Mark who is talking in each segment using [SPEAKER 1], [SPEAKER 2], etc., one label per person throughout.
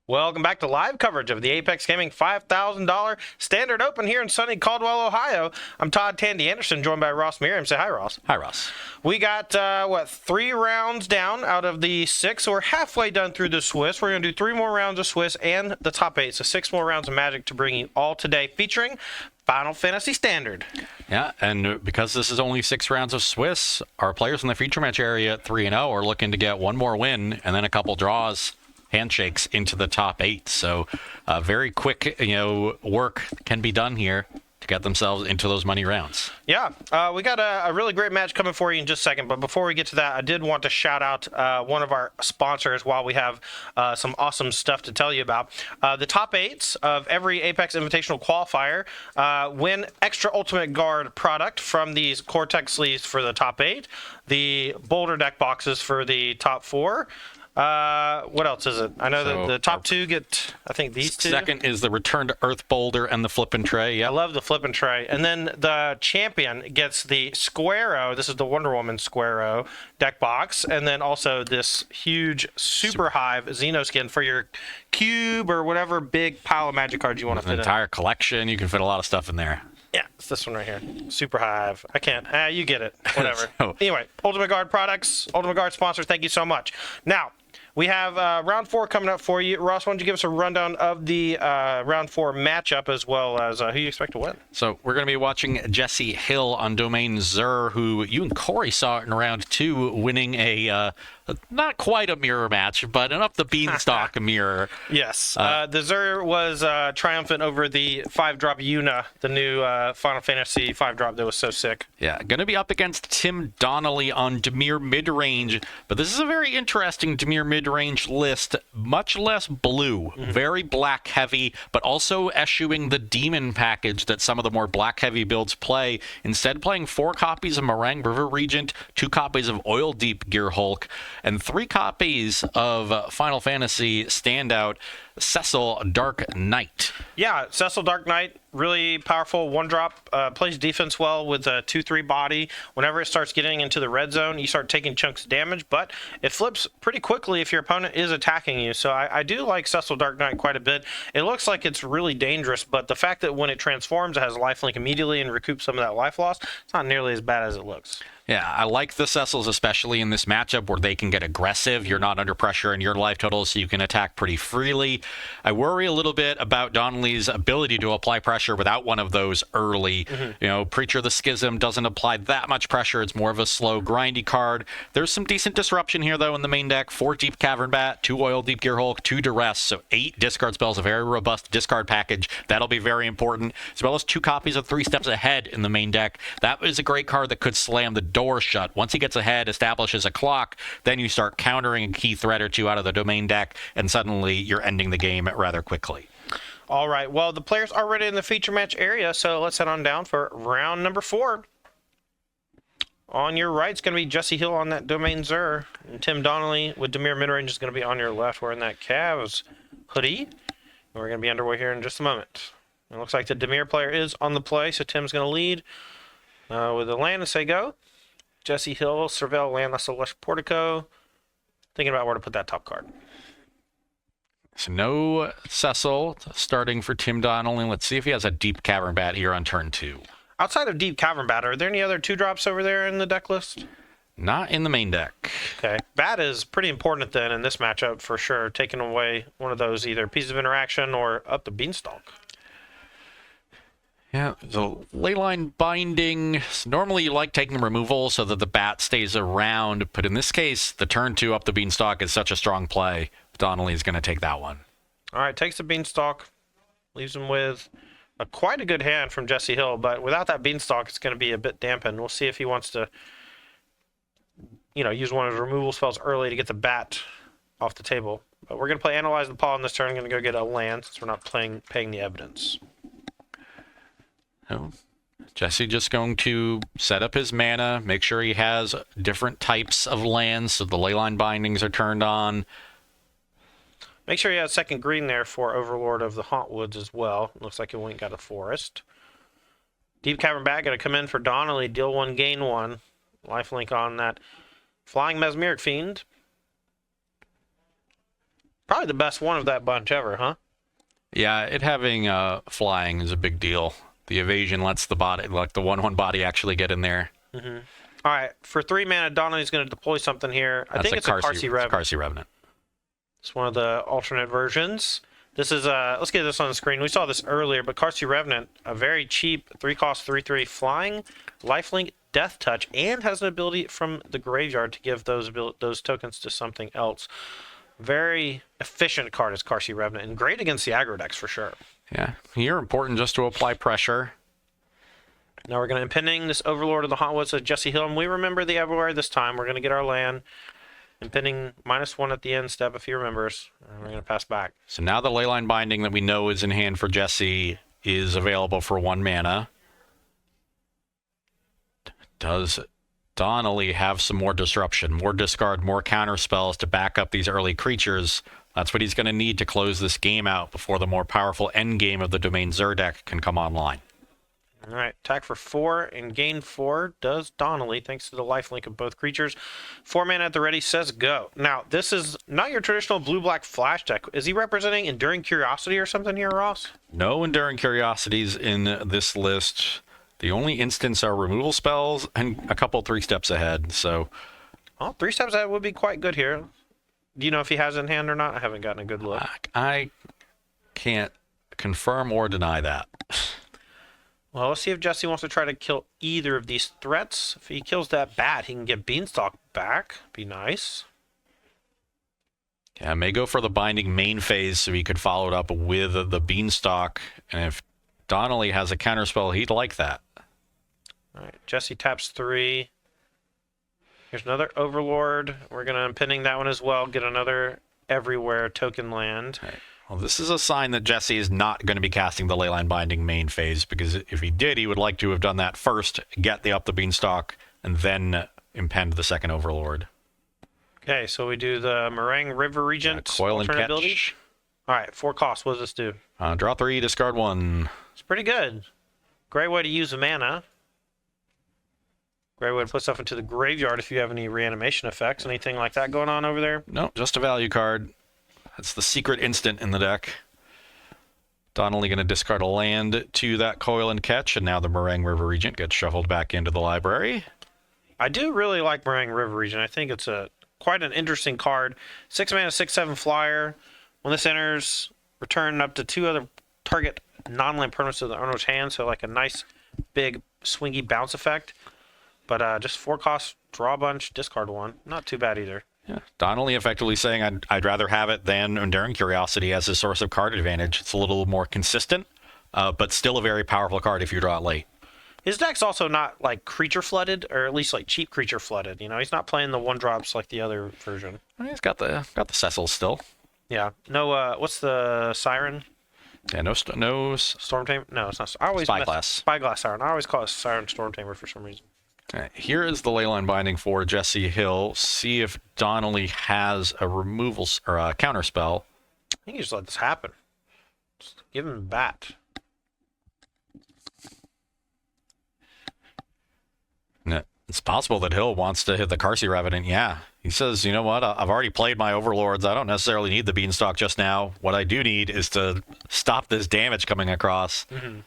[SPEAKER 1] Welcome back to live coverage of the Apex Gaming $5,000 Standard Open here in sunny Caldwell, Ohio. I'm Todd Tandy Anderson, joined by Ross Miriam. Say hi, Ross.
[SPEAKER 2] Hi, Ross.
[SPEAKER 1] We got, 3 rounds down out of the 6, so we're halfway done through the Swiss. We're going to do 3 more rounds of Swiss and the top 8, so 6 more rounds of Magic to bring you all today, featuring Final Fantasy Standard.
[SPEAKER 2] Yeah, and because this is only 6 rounds of Swiss, our players in the feature match area at 3-0 are looking to get one more win and then a couple draws, handshakes into the top 8. So very quick, work can be done here to get themselves into those money rounds.
[SPEAKER 1] Yeah, we got a really great match coming for you in just a second. But before we get to that, I did want to shout out one of our sponsors while we have some awesome stuff to tell you about. The top 8s of every Apex Invitational qualifier win extra Ultimate Guard product from these Cortex sleeves for the top 8, the Boulder deck boxes for the top 4. What else is it? I know that the top 2 get, I think, these 2.
[SPEAKER 2] Second is the Return to Earth Boulder and the Flippin' Tray. Yeah,
[SPEAKER 1] I love the Flippin' Tray. And then the champion gets the Squareo. This is the Wonder Woman Squareo deck box. And then also this huge Super Hive Xeno skin for your cube or whatever big pile of Magic cards you want to fit in.
[SPEAKER 2] An entire collection. You can fit a lot of stuff in there.
[SPEAKER 1] Yeah, it's this one right here. Super Hive. I can't. You get it. Whatever.
[SPEAKER 2] So,
[SPEAKER 1] anyway, Ultimate Guard products. Ultimate Guard sponsor. Thank you so much. Now, we have round 4 coming up for you. Ross, why don't you give us a rundown of the round 4 matchup as well as who you expect to win?
[SPEAKER 2] So we're going to be watching Jesse Hill on Domain Zur, who you and Corey saw in round 2 winning a not quite a mirror match, but an up the beanstalk mirror.
[SPEAKER 1] Yes. The Zur was triumphant over the 5-drop Yuna, the new Final Fantasy 5-drop that was so sick.
[SPEAKER 2] Yeah, going to be up against Tim Donnelly on Dimir Midrange, but this is a very interesting Dimir Midrange list, much less blue, very black heavy, but also eschewing the demon package that some of the more black heavy builds play, instead playing 4 copies of Meringue River Regent, 2 copies of Oil Deep Gear Hulk, and 3 copies of Final Fantasy standout Cecil Dark Knight.
[SPEAKER 1] Yeah, Cecil Dark Knight, really powerful 1-drop, plays defense well with a 2-3 body. Whenever it starts getting into the red zone, you start taking chunks of damage, but it flips pretty quickly if your opponent is attacking you. So I do like Cecil Dark Knight quite a bit. It looks like it's really dangerous, but the fact that when it transforms, it has lifelink immediately and recoups some of that life loss, it's not nearly as bad as it looks.
[SPEAKER 2] Yeah, I like the Cecils, especially in this matchup where they can get aggressive. You're not under pressure in your life total, so you can attack pretty freely. I worry a little bit about Donnelly's ability to apply pressure without one of those early. Preacher of the Schism doesn't apply that much pressure. It's more of a slow, grindy card. There's some decent disruption here, though, in the main deck. 4 Deep Cavern Bat, 2 Oil Deep Gear Hulk, 2 Duress, so 8 discard spells, a very robust discard package. That'll be very important, as well as 2 copies of 3 Steps Ahead in the main deck. That is a great card that could slam the door shut. Once he gets ahead, establishes a clock, then you start countering a key threat or 2 out of the domain deck, and suddenly you're ending the game rather quickly.
[SPEAKER 1] All right, well, the players are already in the feature match area, so let's head on down for round number 4. On your right is going to be Jesse Hill on that Domain Zur, and Tim Donnelly with Dimir Midrange is going to be on your left wearing that Cavs hoodie. And we're going to be underway here in just a moment. It looks like the Dimir player is on the play, so Tim's going to lead with the land and say go. Jesse Hill, Surveil, Landless, Lush Portico. Thinking about where to put that top card.
[SPEAKER 2] So no Cecil starting for Tim Donnelly. Let's see if he has a Deep Cavern Bat here on turn 2.
[SPEAKER 1] Outside of Deep Cavern Bat, are there any other 2-drops over there in the deck list?
[SPEAKER 2] Not in the main deck.
[SPEAKER 1] Okay. Bat is pretty important then in this matchup for sure. Taking away one of those either pieces of interaction or up the beanstalk.
[SPEAKER 2] Yeah, the Leyline Binding, normally you like taking the removal so that the bat stays around, but in this case, the turn 2 up the beanstalk is such a strong play. Donnelly is going to take that one.
[SPEAKER 1] All right, takes the beanstalk, leaves him with quite a good hand from Jesse Hill, but without that beanstalk, it's going to be a bit dampened. We'll see if he wants to, use one of his removal spells early to get the bat off the table. But we're going to play Analyze the Paw on this turn. I'm going to go get a land since we're not paying the evidence.
[SPEAKER 2] Oh, Jesse just going to set up his mana, make sure he has different types of lands so the Leyline Bindings are turned on.
[SPEAKER 1] Make sure you have second green there for Overlord of the Hauntwoods as well. Looks like it went got a forest. Deep Cavern Bat going to come in for Donnelly, deal 1, gain 1. Lifelink on that Flying Mesmeric Fiend. Probably the best one of that bunch ever, huh?
[SPEAKER 2] Yeah, it having flying is a big deal. The evasion lets the body, like the 1/1 body, actually get in there.
[SPEAKER 1] Mm-hmm. All right, for 3 mana, Donnelly's going to deploy something here. I think it's a Carsey Revenant.
[SPEAKER 2] Carsey Revenant.
[SPEAKER 1] It's one of the alternate versions. This is let's get this on the screen. We saw this earlier, but Carsey Revenant, a very cheap 3-cost 3/3 flying, lifelink, death touch, and has an ability from the graveyard to give those tokens to something else. Very efficient card is Carsey Revenant, and great against the aggro decks for sure.
[SPEAKER 2] Yeah, here important just to apply pressure.
[SPEAKER 1] Now we're going to impending this Overlord of the Hauntwoods of Jesse Hill, and we remember the everywhere this time. We're going to get our land. Impending -1 at the end step if he remembers. And we're going to pass back.
[SPEAKER 2] So now the Leyline Binding that we know is in hand for Jesse is available for 1 mana. Does Donnelly have some more disruption, more discard, more counter spells to back up these early creatures? That's what he's going to need to close this game out before the more powerful endgame of the Domain Zur deck can come online.
[SPEAKER 1] All right, attack for 4 and gain 4 does Donnelly, thanks to the lifelink of both creatures. 4 mana at the ready, says go. Now, this is not your traditional blue-black flash deck. Is he representing Enduring Curiosity or something here, Ross?
[SPEAKER 2] No Enduring Curiosities in this list. The only instance are removal spells and a couple 3 steps ahead, so...
[SPEAKER 1] Oh, 3 steps ahead would be quite good here. Do you know if he has it in hand or not? I haven't gotten a good look.
[SPEAKER 2] I can't confirm or deny that.
[SPEAKER 1] Well, let's see if Jesse wants to try to kill either of these threats. If he kills that bat, he can get Beanstalk back. Be nice.
[SPEAKER 2] Yeah, may go for the Binding main phase so he could follow it up with the Beanstalk. And if Donnelly has a counterspell, he'd like that.
[SPEAKER 1] All right, Jesse taps 3. Here's another Overlord. We're going to impending that one as well. Get another everywhere token land.
[SPEAKER 2] Right. Well, this is a sign that Jesse is not going to be casting the Leyline Binding main phase, because if he did, he would like to have done that first, get up the Beanstalk, and then impend the second Overlord.
[SPEAKER 1] Okay, so we do the Meringue River Regent
[SPEAKER 2] Coil and
[SPEAKER 1] alternate
[SPEAKER 2] catch.
[SPEAKER 1] ability. All right, 4 costs. What does this do?
[SPEAKER 2] Draw 3, discard 1.
[SPEAKER 1] It's pretty good. Great way to use the mana. Great way to put stuff into the graveyard if you have any reanimation effects. Anything like that going on over there?
[SPEAKER 2] No, just a value card. That's the secret instant in the deck. Donnelly going to discard a land to that Coil and Catch, and now the Meringue River Regent gets shuffled back into the library.
[SPEAKER 1] I do really like Meringue River Regent. I think it's quite an interesting card. 6 mana, 6/7 flyer. When this enters, return up to 2 other target non-land permanents to the owner's hand, so like a nice big swingy bounce effect. But just 4 costs, draw a bunch, discard 1. Not too bad either.
[SPEAKER 2] Yeah, Donnelly effectively saying I'd rather have it than Enduring Curiosity as a source of card advantage. It's a little more consistent, but still a very powerful card if you draw it late.
[SPEAKER 1] His deck's also not like creature flooded, or at least like cheap creature flooded. You know, he's not playing the 1-drops like the other version.
[SPEAKER 2] He's got the Cecils still.
[SPEAKER 1] Yeah. No. What's the Siren?
[SPEAKER 2] Yeah. No.
[SPEAKER 1] Storm Tamer? No, it's not. I always
[SPEAKER 2] Spyglass.
[SPEAKER 1] Spyglass Siren. I always call it Siren Storm Tamer for some reason.
[SPEAKER 2] Right, here is the Leyline Binding for Jesse Hill. See if Donnelly has a removal or a counter spell.
[SPEAKER 1] I think you just let this happen. Just give him bat.
[SPEAKER 2] It's possible that Hill wants to hit the Carsey Revenant. Yeah, he says, you know what? I've already played my Overlords. I don't necessarily need the Beanstalk just now. What I do need is to stop this damage coming across.
[SPEAKER 1] Mm-hmm.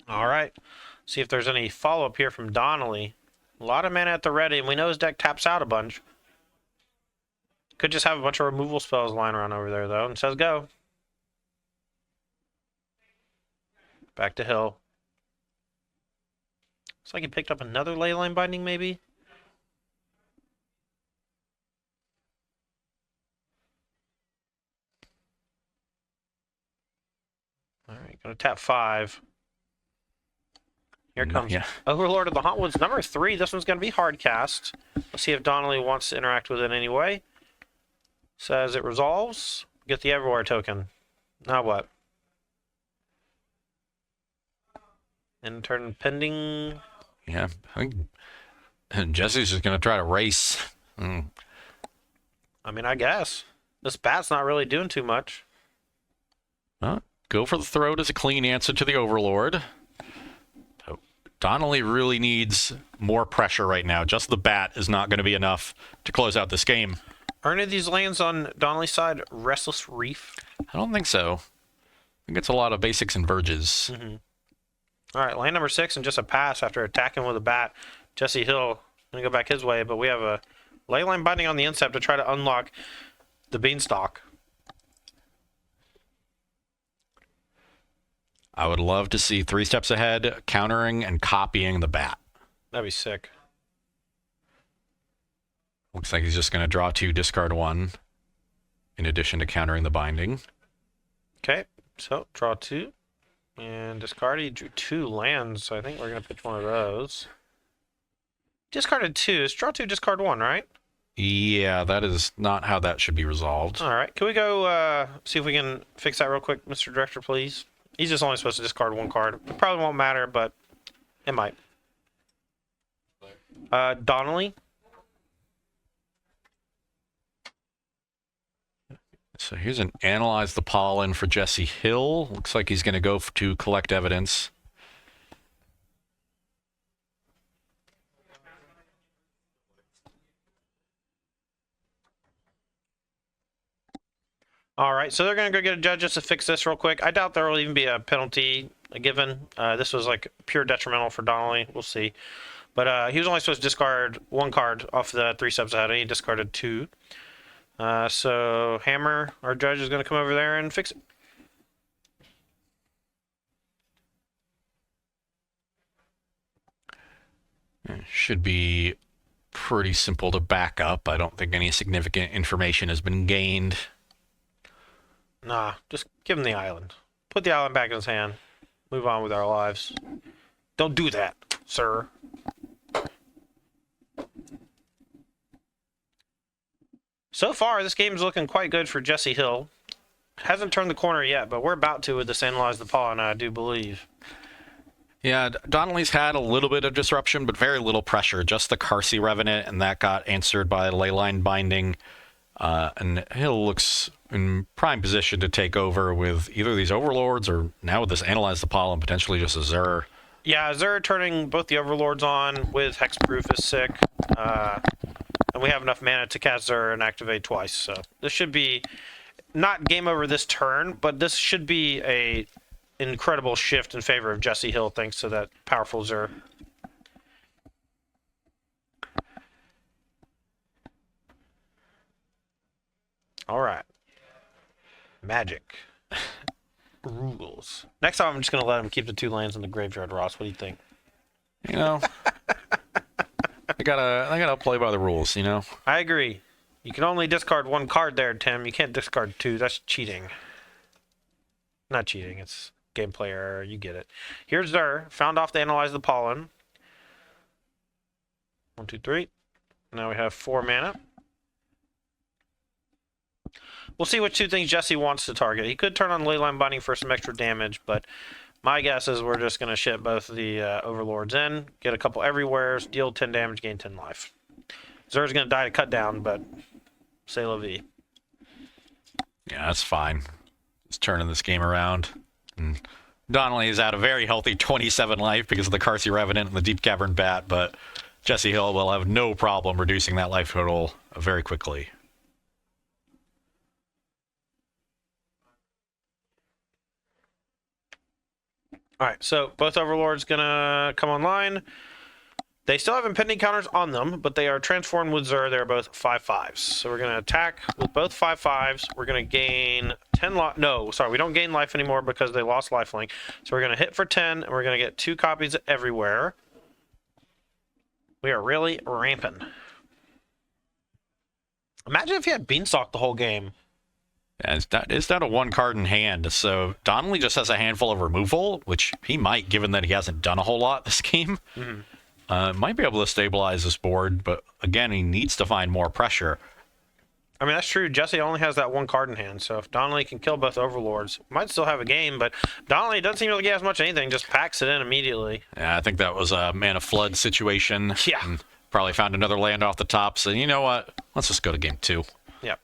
[SPEAKER 1] All right. See if there's any follow-up here from Donnelly. A lot of mana at the ready, and we know his deck taps out a bunch. Could just have a bunch of removal spells lying around over there, though, and says go. Back to Hill. Looks like he picked up another Leyline Binding, maybe? All right, gonna tap 5. Here comes Overlord of the Hauntwoods, number 3. This one's going to be hard cast. Let's see if Donnelly wants to interact with it anyway. Says it resolves. Get the Everywhere token. Now what? And turn pending.
[SPEAKER 2] Yeah, I think Jesse's just going to try to race.
[SPEAKER 1] I mean, I guess. This bat's not really doing too much.
[SPEAKER 2] Well, go for the throat as a clean answer to the Overlord. Donnelly really needs more pressure right now. Just the bat is not going to be enough to close out this game.
[SPEAKER 1] Are any of these lands on Donnelly's side Restless Reef?
[SPEAKER 2] I don't think so. I think it's a lot of basics and verges.
[SPEAKER 1] All right, land number 6 and just a pass after attacking with a bat. Jesse Hill going to go back his way, but we have a Leyline Binding on the incept to try to unlock the Beanstalk.
[SPEAKER 2] I would love to see 3 steps ahead, countering and copying the bat.
[SPEAKER 1] That'd be sick.
[SPEAKER 2] Looks like he's just going to draw 2, discard 1, in addition to countering the binding.
[SPEAKER 1] Okay, so draw 2 and discard. He drew 2 lands, so I think we're going to pitch one of those. Discarded 2. It's draw 2, discard 1, right?
[SPEAKER 2] Yeah, that is not how that should be resolved.
[SPEAKER 1] All right, can we go see if we can fix that real quick, Mr. Director, please? He's just only supposed to discard 1 card. It probably won't matter, but it might. Donnelly.
[SPEAKER 2] So here's an Analyze the Pollen for Jesse Hill. Looks like he's going to go to collect evidence.
[SPEAKER 1] All right, so they're going to go get a judge just to fix this real quick. I doubt there will even be a penalty given. This was like pure detrimental for Donnelly. We'll see. But he was only supposed to discard 1 card off the 3 steps ahead, and he discarded 2. So Hammer, our judge, is going to come over there and fix it.
[SPEAKER 2] It should be pretty simple to back up. I don't think any significant information has been gained.
[SPEAKER 1] Nah, just give him the island. Put the island back in his hand. Move on with our lives. Don't do that, sir. So far, this game's looking quite good for Jesse Hill. Hasn't turned the corner yet, but we're about to with this Analyze the Pollen, I do believe.
[SPEAKER 2] Yeah, Donnelly's had a little bit of disruption, but very little pressure. Just the Carsey Revenant, and that got answered by Leyline Binding. And Hill looks in prime position to take over with either these Overlords or now with this Analyze the Pollen, potentially just a Zur.
[SPEAKER 1] Yeah, Zur turning both the Overlords on with Hexproof is sick. And we have enough mana to cast Zur and activate twice. So this should be not game over this turn, but this should be a incredible shift in favor of Jesse Hill thanks to that powerful Zur. All right. Magic. Rules. Next time I'm just going to let him keep the 2 lands in the graveyard, Ross. What do you think?
[SPEAKER 2] You know, I gotta play by the rules, you know?
[SPEAKER 1] I agree. You can only discard 1 card there, Tim. You can't discard 2. That's cheating. Not cheating. It's gameplay error. You get it. Here's Zur. Found off to Analyze the Pollen. 1, 2, 3. Now we have 4 mana. We'll see which 2 things Jesse wants to target. He could turn on Leyline Binding for some extra damage, but my guess is we're just going to ship both the Overlords in, get a couple everywheres, deal 10 damage, gain 10 life. Zur's going to die to cut down, but c'est la vie.
[SPEAKER 2] Yeah, that's fine. Just turning this game around. And Donnelly is at a very healthy 27 life because of the Carsey Revenant and the Deep Cavern Bat, but Jesse Hill will have no problem reducing that life total very quickly.
[SPEAKER 1] All right, so both Overlords gonna come online. They still have impending counters on them, but they are transformed with Zur. They're both 5/5s. So we're gonna attack with both 5/5s. We're gonna gain 10 life. No, sorry, we don't gain life anymore because they lost lifelink. So we're gonna hit for 10, and we're gonna get 2 copies everywhere. We are really ramping. Imagine if you had Beanstalk the whole game.
[SPEAKER 2] Yeah, it's down to 1 card in hand, so Donnelly just has a handful of removal, which he might, given that he hasn't done a whole lot this game. Might be able to stabilize this board, but again, he needs to find more pressure.
[SPEAKER 1] I mean, that's true. Jesse only has that 1 card in hand, so if Donnelly can kill both Overlords, might still have a game, but Donnelly doesn't seem like he has much of anything, just packs it in immediately.
[SPEAKER 2] Yeah, I think that was a Mana Flood situation.
[SPEAKER 1] Yeah.
[SPEAKER 2] And probably found another land off the top, so you know what? Let's just go to game 2.
[SPEAKER 1] Yep.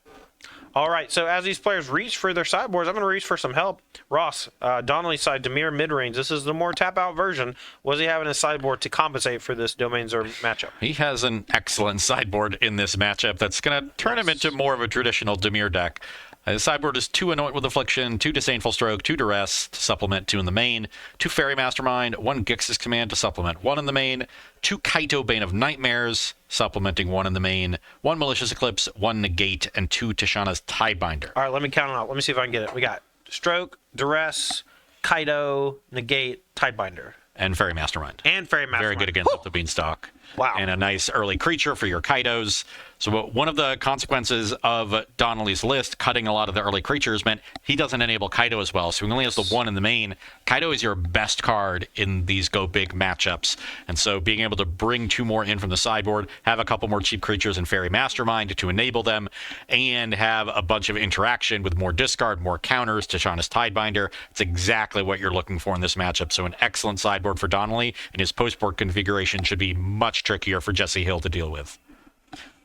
[SPEAKER 1] All right, so as these players reach for their sideboards, I'm going to reach for some help. Ross, Donnelly's side, Dimir mid-range. This is the more tap-out version. What does he have in his sideboard to compensate for this Domain Zerg matchup?
[SPEAKER 2] He has an excellent sideboard in this matchup that's going to turn him into more of a traditional Dimir deck. His sideboard is 2 Anoint with Affliction, 2 Disdainful Stroke, 2 Duress to supplement 2 in the main, 2 Fairy Mastermind, 1 Gix's Command to supplement 1 in the main, 2 Kaito Bane of Nightmares, supplementing 1 in the main, 1 Malicious Eclipse, 1 Negate, and 2 Tishana's Tidebinder.
[SPEAKER 1] All right, let me count it out. Let me see if I can get it. We got Stroke, Duress, Kaito, Negate, Tidebinder.
[SPEAKER 2] And Fairy Mastermind.
[SPEAKER 1] And Fairy Mastermind.
[SPEAKER 2] Very good against Up the Beanstalk.
[SPEAKER 1] Wow.
[SPEAKER 2] And a nice early creature for your Kaitos. So one of the consequences of Donnelly's list, cutting a lot of the early creatures, meant he doesn't enable Kaito as well. So he only has the 1 in the main. Kaito is your best card in these go big matchups. And so being able to bring 2 more in from the sideboard, have a couple more cheap creatures in Fairy Mastermind to enable them, and have a bunch of interaction with more discard, more counters to Tishana's Tidebinder. It's exactly what you're looking for in this matchup. So an excellent sideboard for Donnelly, and his postboard configuration should be much trickier for Jesse Hill to deal with.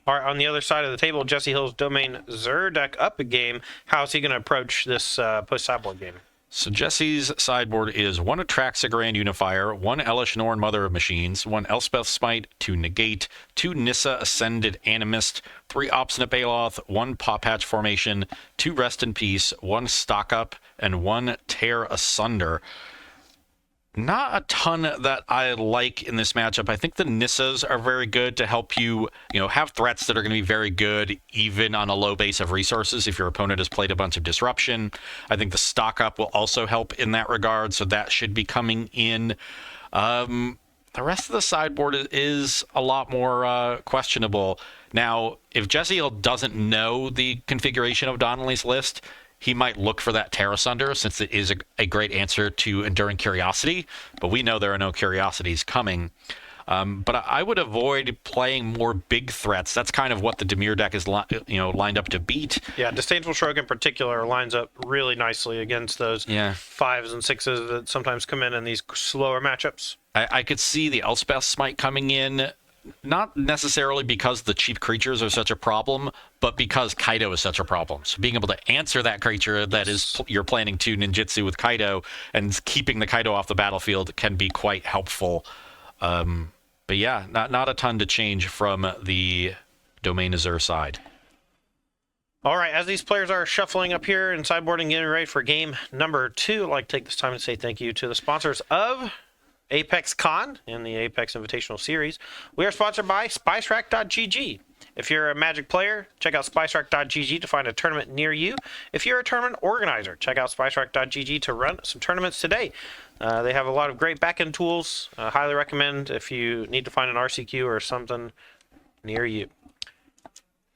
[SPEAKER 1] All right, on the other side of the table, Jesse Hill's Domain Zerg deck up a game. How is he going to approach this post-sideboard game?
[SPEAKER 2] So Jesse's sideboard is 1 Atraxa Grand Unifier, 1 Elish Norn Mother of Machines, 1 Elspeth Smite, 2 Negate, 2 Nissa Ascended Animist, 3 Obstinate Baloth, 1 Paw Patch Formation, 2 Rest in Peace, 1 Stock Up, and 1 Tear Asunder. Not a ton that I like in this matchup. I think the Nissas are very good to help you, have threats that are going to be very good, even on a low base of resources if your opponent has played a bunch of disruption. I think the stock up will also help in that regard, so that should be coming in. The rest of the sideboard is a lot more questionable. Now, if Jesse Hill doesn't know the configuration of Donnelly's list, he might look for that Tear Asunder, since it is a great answer to Enduring Curiosity, but we know there are no Curiosities coming. But I would avoid playing more big threats. That's kind of what the Dimir deck is lined up to beat.
[SPEAKER 1] Yeah, Disdainful Stroke in particular lines up really nicely against those 5s and 6s that sometimes come in these slower matchups.
[SPEAKER 2] I could see the Elspeth Smite coming in, not necessarily because the cheap creatures are such a problem, but because Kaito is such a problem. So being able to answer that creature that is you're planning to ninjutsu with Kaito and keeping the Kaito off the battlefield can be quite helpful. But yeah, not a ton to change from the Domain Azure side.
[SPEAKER 1] All right, as these players are shuffling up here and sideboarding, getting ready for game number 2, I'd like to take this time to say thank you to the sponsors of Apex Con in the Apex Invitational Series. We are sponsored by SpiceRack.gg. If you're a Magic player, check out SpiceRack.gg to find a tournament near you. If you're a tournament organizer, check out SpiceRack.gg to run some tournaments today. They have a lot of great backend tools. Highly recommend if you need to find an RCQ or something near you.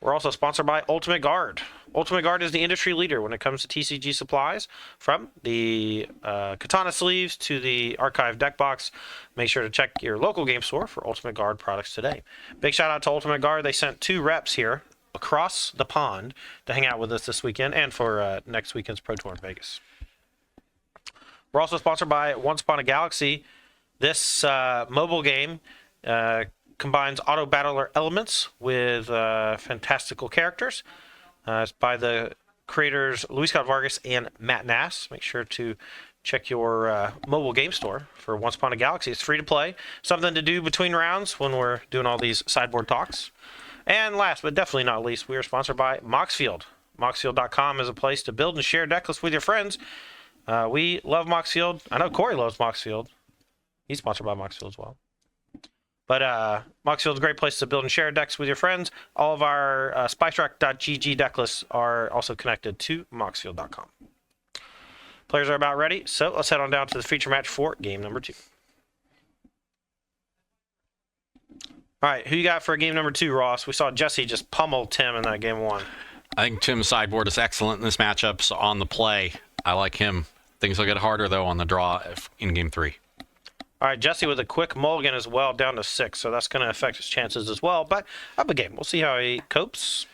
[SPEAKER 1] We're also sponsored by Ultimate Guard. Ultimate Guard is the industry leader when it comes to TCG supplies, from the katana sleeves to the archive deck box. Make sure to check your local game store for Ultimate Guard products today. Big shout out to Ultimate Guard. They sent 2 reps here across the pond to hang out with us this weekend and for next weekend's Pro Tour in Vegas. We're also sponsored by Once Upon a Galaxy. This mobile game combines auto battler elements with fantastical characters. It's by the creators Luis Scott Vargas and Matt Nass. Make sure to check your mobile game store for Once Upon a Galaxy. It's free to play. Something to do between rounds when we're doing all these sideboard talks. And last but definitely not least, we are sponsored by Moxfield. Moxfield.com is a place to build and share deck lists with your friends. We love Moxfield. I know Corey loves Moxfield. He's sponsored by Moxfield as well. But Moxfield's a great place to build and share decks with your friends. All of our SpiceRack.gg deck lists are also connected to Moxfield.com. Players are about ready, so let's head on down to the feature match for game number 2. All right, who you got for game number 2, Ross? We saw Jesse just pummel Tim in that game 1.
[SPEAKER 2] I think Tim's sideboard is excellent in this matchup, so on the play, I like him. Things will get harder, though, on the draw in game 3.
[SPEAKER 1] All right, Jesse with a quick mulligan as well, down to 6, so that's going to affect his chances as well. But up a game. We'll see how he copes.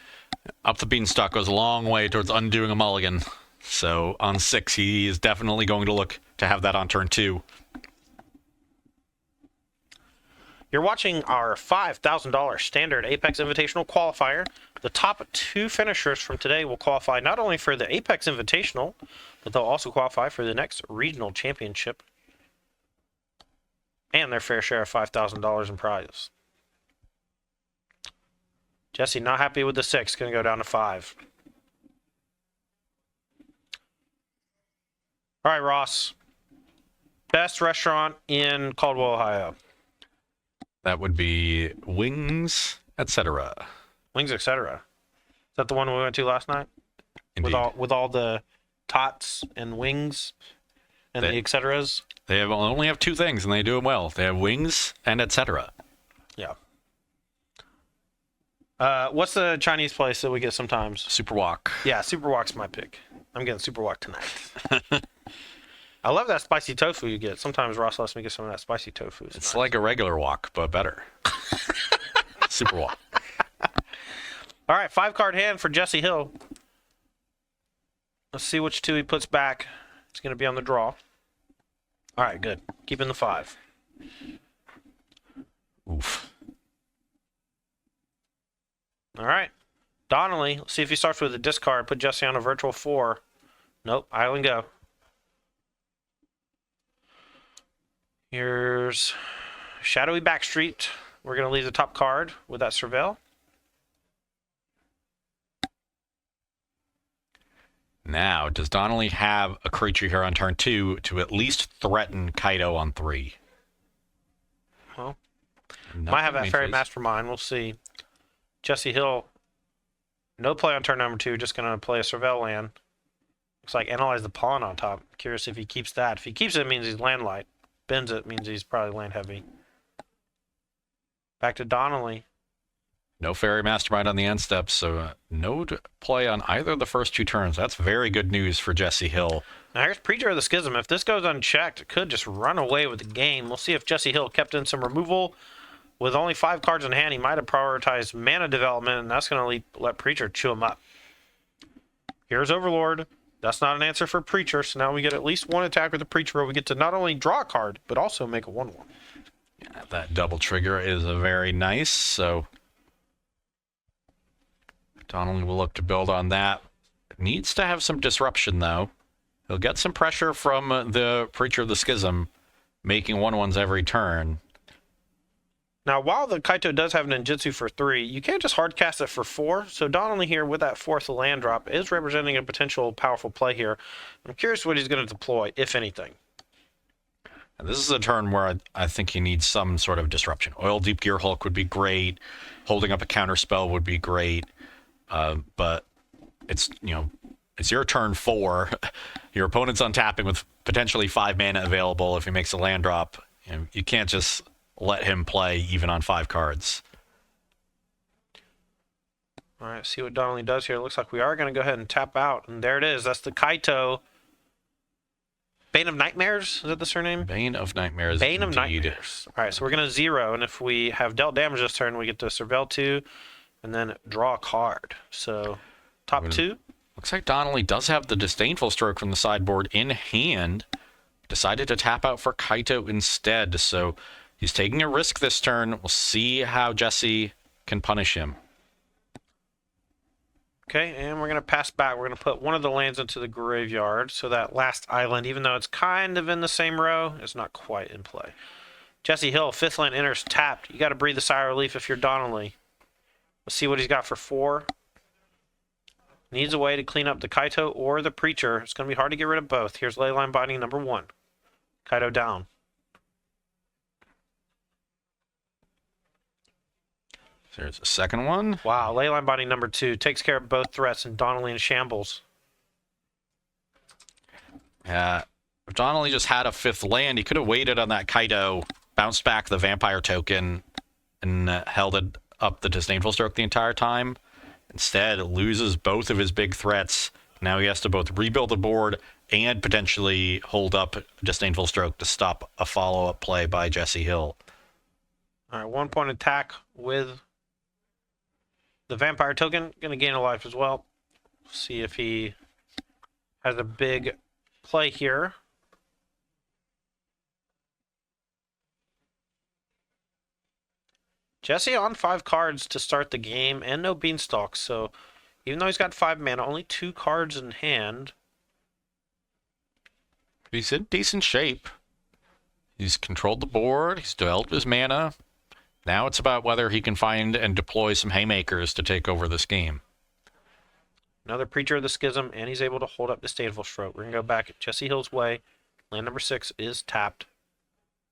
[SPEAKER 2] Up the beanstalk goes a long way towards undoing a mulligan. So on 6, he is definitely going to look to have that on turn 2.
[SPEAKER 1] You're watching our $5,000 standard Apex Invitational qualifier. The top 2 finishers from today will qualify not only for the Apex Invitational, but they'll also qualify for the next regional championship and their fair share of $5,000 in prizes. Jesse not happy with the 6, going to go down to 5. All right, Ross. Best restaurant in Caldwell, Ohio.
[SPEAKER 2] That would be Wings, etc.
[SPEAKER 1] Wings, etc. Is that the one we went to last night?
[SPEAKER 2] Indeed.
[SPEAKER 1] With all the tots and wings and the etceteras?
[SPEAKER 2] They only have 2 things, and they do them well. They have wings and etc.
[SPEAKER 1] Yeah. What's the Chinese place that we get sometimes?
[SPEAKER 2] Super Wok.
[SPEAKER 1] Yeah, Super Wok's my pick. I'm getting Super Wok tonight. I love that spicy tofu you get. Sometimes Ross lets me get some of that spicy tofu.
[SPEAKER 2] It's
[SPEAKER 1] nice.
[SPEAKER 2] like a regular wok, but better. Super Wok.
[SPEAKER 1] All right, 5-card hand for Jesse Hill. Let's see which 2 he puts back. It's going to be on the draw. All right, good. Keeping the 5.
[SPEAKER 2] Oof.
[SPEAKER 1] All right. Donnelly, let's see if he starts with a discard. Put Jesse on a virtual 4. Nope, Island go. Here's Shadowy Backstreet. We're going to leave the top card with that Surveil.
[SPEAKER 2] Now, does Donnelly have a creature here on turn 2 to at least threaten Kaido on 3?
[SPEAKER 1] Well,
[SPEAKER 2] Nothing
[SPEAKER 1] might have that
[SPEAKER 2] main
[SPEAKER 1] Fairy
[SPEAKER 2] phase.
[SPEAKER 1] Mastermind. We'll see. Jesse Hill, no play on turn number 2. Just going to play a Surveil land. Looks like Analyze the Pawn on top. Curious if he keeps that. If he keeps it, it means he's land light. Bends it, means he's probably land heavy. Back to Donnelly.
[SPEAKER 2] No Fairy Mastermind on the end steps, so no play on either of the first 2 turns. That's very good news for Jesse Hill.
[SPEAKER 1] Now here's Preacher of the Schism. If this goes unchecked, it could just run away with the game. We'll see if Jesse Hill kept in some removal. With only 5 cards in hand, he might have prioritized mana development, and that's going to let Preacher chew him up. Here's Overlord. That's not an answer for Preacher, so now we get at least 1 attack with the Preacher where we get to not only draw a card, but also make a 1/1.
[SPEAKER 2] Yeah, that double trigger is very nice, so Donnelly will look to build on that. Needs to have some disruption, though. He'll get some pressure from the Preacher of the Schism, making 1/1s every turn.
[SPEAKER 1] Now, while the Kaito does have ninjutsu for 3, you can't just hard cast it for 4. So Donnelly here with that 4th land drop is representing a potential powerful play here. I'm curious what he's going to deploy, if anything.
[SPEAKER 2] And this is a turn where I think he needs some sort of disruption. Oil Deep Gear Hulk would be great. Holding up a counter spell would be great. But it's your turn 4. Your opponent's untapping with potentially 5 mana available if he makes a land drop. You can't just let him play even on 5 cards.
[SPEAKER 1] All right, see what Donnelly does here. It looks like we are going to go ahead and tap out. And there it is. That's the Kaito. Bane of Nightmares? Is that the surname?
[SPEAKER 2] Bane of Nightmares.
[SPEAKER 1] Bane of
[SPEAKER 2] indeed.
[SPEAKER 1] Nightmares. All right, so we're going to 0. And if we have dealt damage this turn, we get to Surveil 2 and then draw a card. So top 2.
[SPEAKER 2] Looks like Donnelly does have the Disdainful Stroke from the sideboard in hand. Decided to tap out for Kaito instead. So he's taking a risk this turn. We'll see how Jesse can punish him.
[SPEAKER 1] Okay, and we're going to pass back. We're going to put one of the lands into the graveyard. So that last island, even though it's kind of in the same row, it's not quite in play. Jesse Hill, 5th land enters tapped. You got to breathe a sigh of relief if you're Donnelly. Let's see what he's got for 4. Needs a way to clean up the Kaito or the Preacher. It's going to be hard to get rid of both. Here's Leyline Binding number 1. Kaito down.
[SPEAKER 2] There's a second one.
[SPEAKER 1] Wow, Leyline Binding number 2 takes care of both threats, and Donnelly in shambles.
[SPEAKER 2] If Donnelly just had a 5th land, he could have waited on that Kaito, bounced back the Vampire token, and held it up the Disdainful Stroke the entire time. Instead, loses both of his big threats. Now he has to both rebuild the board and potentially hold up Disdainful Stroke to stop a follow-up play by Jesse Hill.
[SPEAKER 1] All right, 1-point attack with the Vampire token. Going to gain a life as well. See if he has a big play here. Jesse on 5 cards to start the game and no beanstalks, so even though he's got 5 mana, only 2 cards in hand.
[SPEAKER 2] He's in decent shape. He's controlled the board. He's developed his mana. Now it's about whether he can find and deploy some haymakers to take over this game.
[SPEAKER 1] Another Preacher of the Schism, and he's able to hold up Disdainful Stroke. We're going to go back at Jesse Hill's way. Land number 6 is tapped.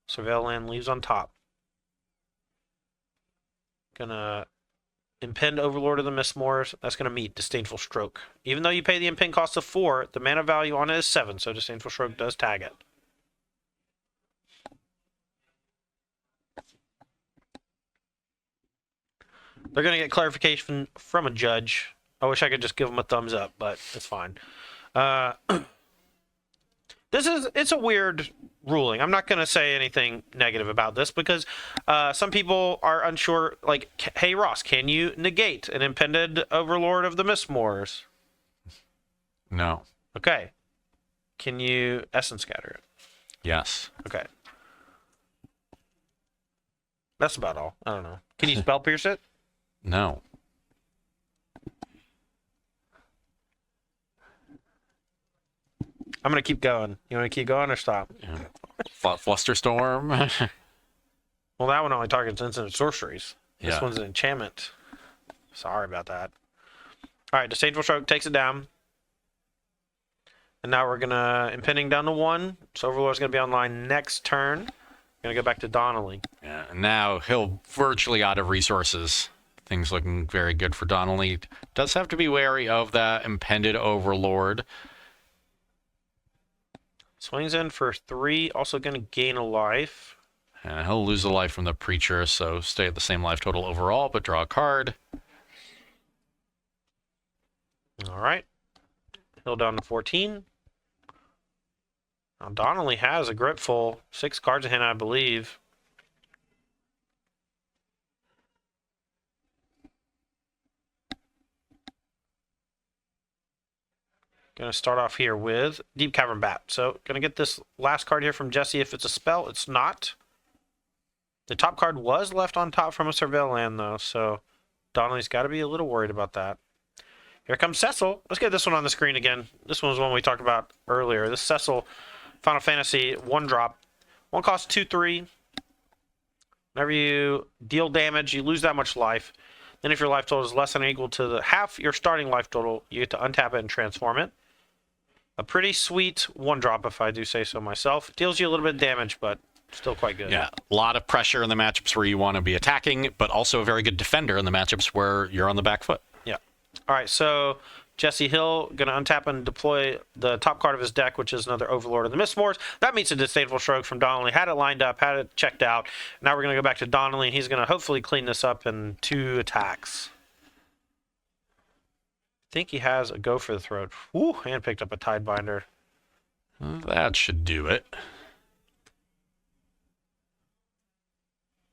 [SPEAKER 1] Surveil land leaves on top. Gonna impend Overlord of the Mistmoors. That's gonna meet Disdainful Stroke. Even though you pay the impend cost of 4, the mana value on it is 7, so Disdainful Stroke does tag it. They're gonna get clarification from a judge. I wish I could just give them a thumbs up, but it's fine. It's a weird ruling. I'm not going to say anything negative about this because some people are unsure. Like, hey Ross, can you negate an impended Overlord of the Mistmoors?
[SPEAKER 2] No.
[SPEAKER 1] Okay. Can you Essence Scatter it?
[SPEAKER 2] Yes.
[SPEAKER 1] Okay. That's about all. I don't know. Can you Spell Pierce it?
[SPEAKER 2] No.
[SPEAKER 1] I'm going to keep going. You want to keep going or stop?
[SPEAKER 2] Yeah. Flusterstorm.
[SPEAKER 1] Well, that one only targets instant sorceries. This
[SPEAKER 2] Yeah.
[SPEAKER 1] one's an enchantment. Sorry about that. All right, Disdainful Stroke takes it down. And now we're going to impending down to 1. So Overlord's going to be online next turn. Going to go back to Donnelly.
[SPEAKER 2] Yeah, and now he'll virtually out of resources. Things looking very good for Donnelly. Does have to be wary of that impended Overlord.
[SPEAKER 1] Swings in for 3, also going to gain a life.
[SPEAKER 2] And he'll lose a life from the Preacher, so stay at the same life total overall, but draw a card.
[SPEAKER 1] All right. Hill down to 14. Now Donnelly has a grip full. 6 cards in hand, I believe. Going to start off here with Deep Cavern Bat. So, going to get this last card here from Jesse. If it's a spell, it's not. The top card was left on top from a Surveil land, though, so Donnelly's got to be a little worried about that. Here comes Cecil. Let's get this one on the screen again. This one was one we talked about earlier. This Cecil, Final Fantasy, 1-drop. 1 cost 2/3. Whenever you deal damage, you lose that much life. Then if your life total is less than or equal to the half your starting life total, you get to untap it and transform it. A pretty sweet 1-drop, if I do say so myself. Deals you a little bit of damage, but still quite good.
[SPEAKER 2] Yeah, a lot of pressure in the matchups where you want to be attacking, but also a very good defender in the matchups where you're on the back foot.
[SPEAKER 1] Yeah. All right, so Jesse Hill going to untap and deploy the top card of his deck, which is another Overlord of the Mistmoors. That meets a Disdainful Stroke from Donnelly. Had it lined up, had it checked out. Now we're going to go back to Donnelly, and he's going to hopefully clean this up in 2 attacks. I think he has a Go for the Throat. Woo, and picked up a Tidebinder.
[SPEAKER 2] That should do it.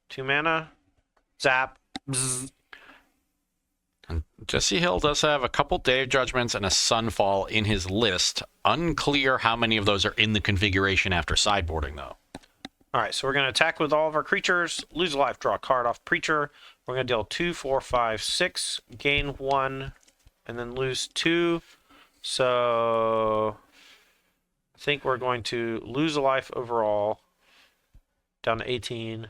[SPEAKER 1] 2 mana. Zap. Bzz.
[SPEAKER 2] And Jesse Hill does have a couple Day of Judgments and a Sunfall in his list. Unclear how many of those are in the configuration after sideboarding, though.
[SPEAKER 1] All right, so we're going to attack with all of our creatures, lose a life, draw a card off Preacher. We're going to deal 2, 4, 5, 6, gain 1, and then lose 2. So I think we're going to lose a life overall, down to 18,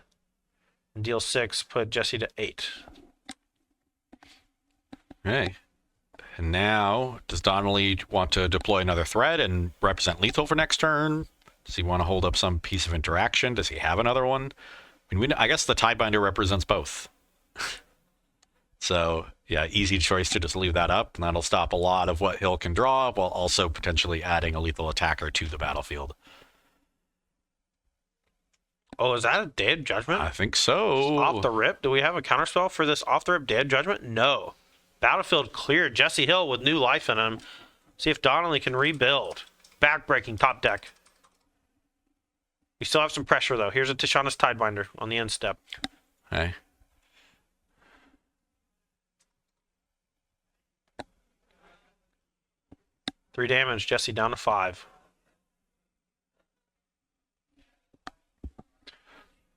[SPEAKER 1] and deal 6, put Jesse to 8.
[SPEAKER 2] Okay. And now, does Donnelly want to deploy another threat and represent lethal for next turn? Does he want to hold up some piece of interaction? Does he have another one? I mean, I guess the Tidebinder represents both. So, yeah, easy choice to just leave that up, and that'll stop a lot of what Hill can draw, while also potentially adding a lethal attacker to the battlefield.
[SPEAKER 1] Oh, is that a Dead Judgment?
[SPEAKER 2] I think so.
[SPEAKER 1] Off the rip? Do we have a counterspell for this off the rip Dead Judgment? No. Battlefield cleared. Jesse Hill with new life in him. See if Donnelly can rebuild. Backbreaking top deck. We still have some pressure, though. Here's a Tishana's Tidebinder on the end step.
[SPEAKER 2] Okay.
[SPEAKER 1] Three damage. Jesse down to 5.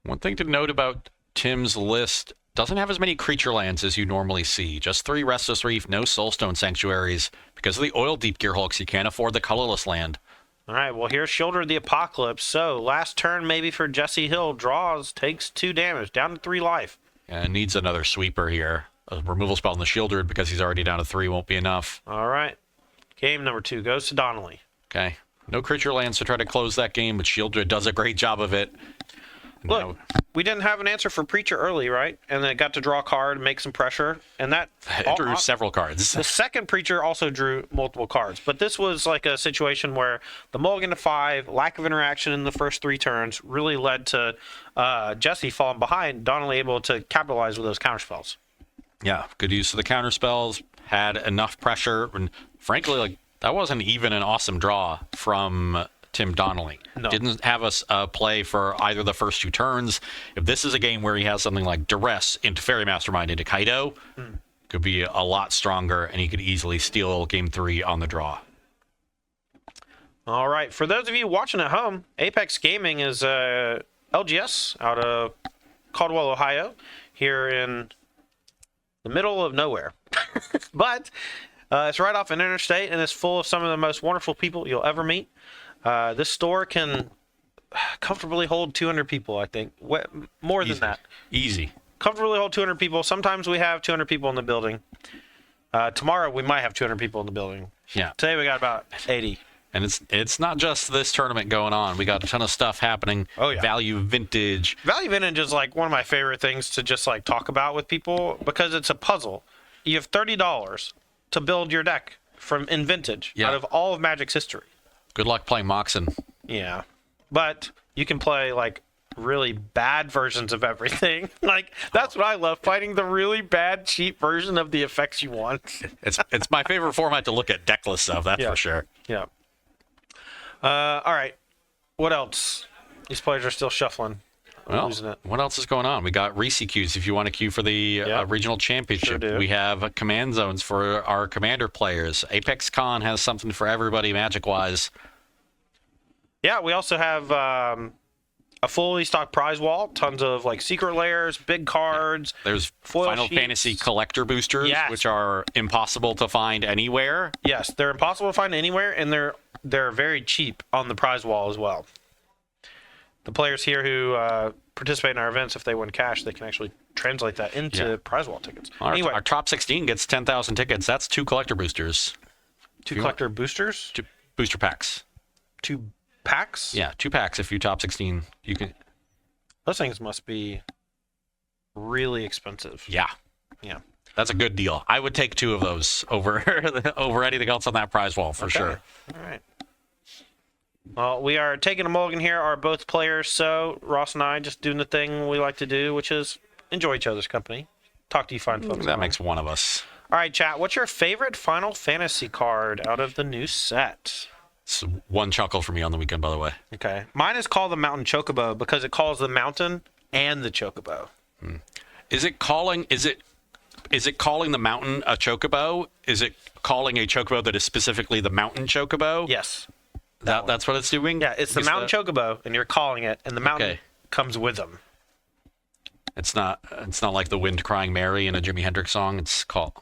[SPEAKER 2] One thing to note about Tim's list doesn't have as many creature lands as you normally see. Just 3 Restless Reef, no Soulstone Sanctuaries. Because of the Oil Deep Gear hulks, you can't afford the colorless land.
[SPEAKER 1] All right, well, here's Shoulder of the Apocalypse. So, last turn maybe for Jesse Hill. Draws, takes 2 damage, down to 3 life.
[SPEAKER 2] And needs another sweeper here. A removal spell on the Shieldred because he's already down to 3 won't be enough.
[SPEAKER 1] All right. Game number 2 goes to Donnelly.
[SPEAKER 2] Okay. No creature lands to try to close that game, but Shieldred does a great job of it.
[SPEAKER 1] Look,
[SPEAKER 2] Now,
[SPEAKER 1] we didn't have an answer for Preacher early, right? And then it got to draw a card, make some pressure, and that
[SPEAKER 2] it drew several cards.
[SPEAKER 1] The second Preacher also drew multiple cards, but this was like a situation where the mulligan to 5, lack of interaction in the first 3 turns, really led to Jesse falling behind. Donnelly able to capitalize with those counterspells.
[SPEAKER 2] Yeah, good use of the counter spells, had enough pressure, and frankly, like that wasn't even an awesome draw from Tim Donnelly.
[SPEAKER 1] No.
[SPEAKER 2] Didn't have a play for either the first 2 turns. If this is a game where he has something like Duress into Fairy Mastermind into Kaido, could be a lot stronger, and he could easily steal game 3 on the draw.
[SPEAKER 1] All right, for those of you watching at home, Apex Gaming is LGS out of Caldwell, Ohio, here in the middle of nowhere. But it's right off an interstate, and it's full of some of the most wonderful people you'll ever meet. This store can comfortably hold 200 people, I think. More than that.
[SPEAKER 2] Easy.
[SPEAKER 1] Comfortably hold 200 people. Sometimes we have 200 people in the building. Tomorrow we might have 200 people in the building.
[SPEAKER 2] Yeah.
[SPEAKER 1] Today we got about 80.
[SPEAKER 2] And it's not just this tournament going on. We got a ton of stuff happening.
[SPEAKER 1] Oh, yeah.
[SPEAKER 2] Value Vintage.
[SPEAKER 1] Value Vintage is like one of my favorite things to just like talk about with people because it's a puzzle. You have $30 to build your deck in Vintage out of all of Magic's history.
[SPEAKER 2] Good luck playing Moxen.
[SPEAKER 1] Yeah. But you can play like really bad versions of everything. Like that's what I love, finding the really bad cheap version of the effects you want.
[SPEAKER 2] It's my favorite format to look at deck lists of, that's for sure.
[SPEAKER 1] Yeah. All right. What else? These players are still shuffling.
[SPEAKER 2] Well,
[SPEAKER 1] Losing it.
[SPEAKER 2] what else is going on? We got RCQs if you want to queue for the regional championship.
[SPEAKER 1] Sure do.
[SPEAKER 2] We have command zones for our commander players. Apex Con has something for everybody magic-wise.
[SPEAKER 1] Yeah, we also have a fully stocked prize wall, tons of like secret layers, big cards.
[SPEAKER 2] There's
[SPEAKER 1] foil
[SPEAKER 2] Final
[SPEAKER 1] sheets.
[SPEAKER 2] Fantasy collector boosters,
[SPEAKER 1] Yes.
[SPEAKER 2] which are impossible to find anywhere.
[SPEAKER 1] Yes, they're impossible to find anywhere, and they're very cheap on the prize wall as well. The players here who participate in our events, if they win cash, they can actually translate that into prize wall tickets. Anyway,
[SPEAKER 2] Our top 16 gets 10,000 tickets. That's 2 collector boosters.
[SPEAKER 1] 2 collector boosters,
[SPEAKER 2] 2 booster packs.
[SPEAKER 1] 2 packs.
[SPEAKER 2] Yeah, 2 packs if you top 16. You can.
[SPEAKER 1] Those things must be really expensive.
[SPEAKER 2] Yeah.
[SPEAKER 1] Yeah.
[SPEAKER 2] That's a good deal. I would take 2 of those over anything else on that prize wall for sure.
[SPEAKER 1] All right. Well, we are taking a mulligan here, are both players, so Ross and I just doing the thing we like to do, which is enjoy each other's company. Talk to you fine folks.
[SPEAKER 2] That makes one of us.
[SPEAKER 1] All right, chat, what's your favorite Final Fantasy card out of the new set?
[SPEAKER 2] It's 1 chuckle for me on the weekend, by the way.
[SPEAKER 1] Okay. Mine is called the Mountain Chocobo because it calls the mountain and the Chocobo.
[SPEAKER 2] Is it calling the mountain a chocobo? Is it calling a chocobo that is specifically the mountain chocobo?
[SPEAKER 1] Yes.
[SPEAKER 2] That's what it's doing?
[SPEAKER 1] Yeah, it's the Mountain Chocobo, and you're calling it, and the mountain comes with them.
[SPEAKER 2] It's not like the Wind Crying Mary in a Jimi Hendrix song. It's called.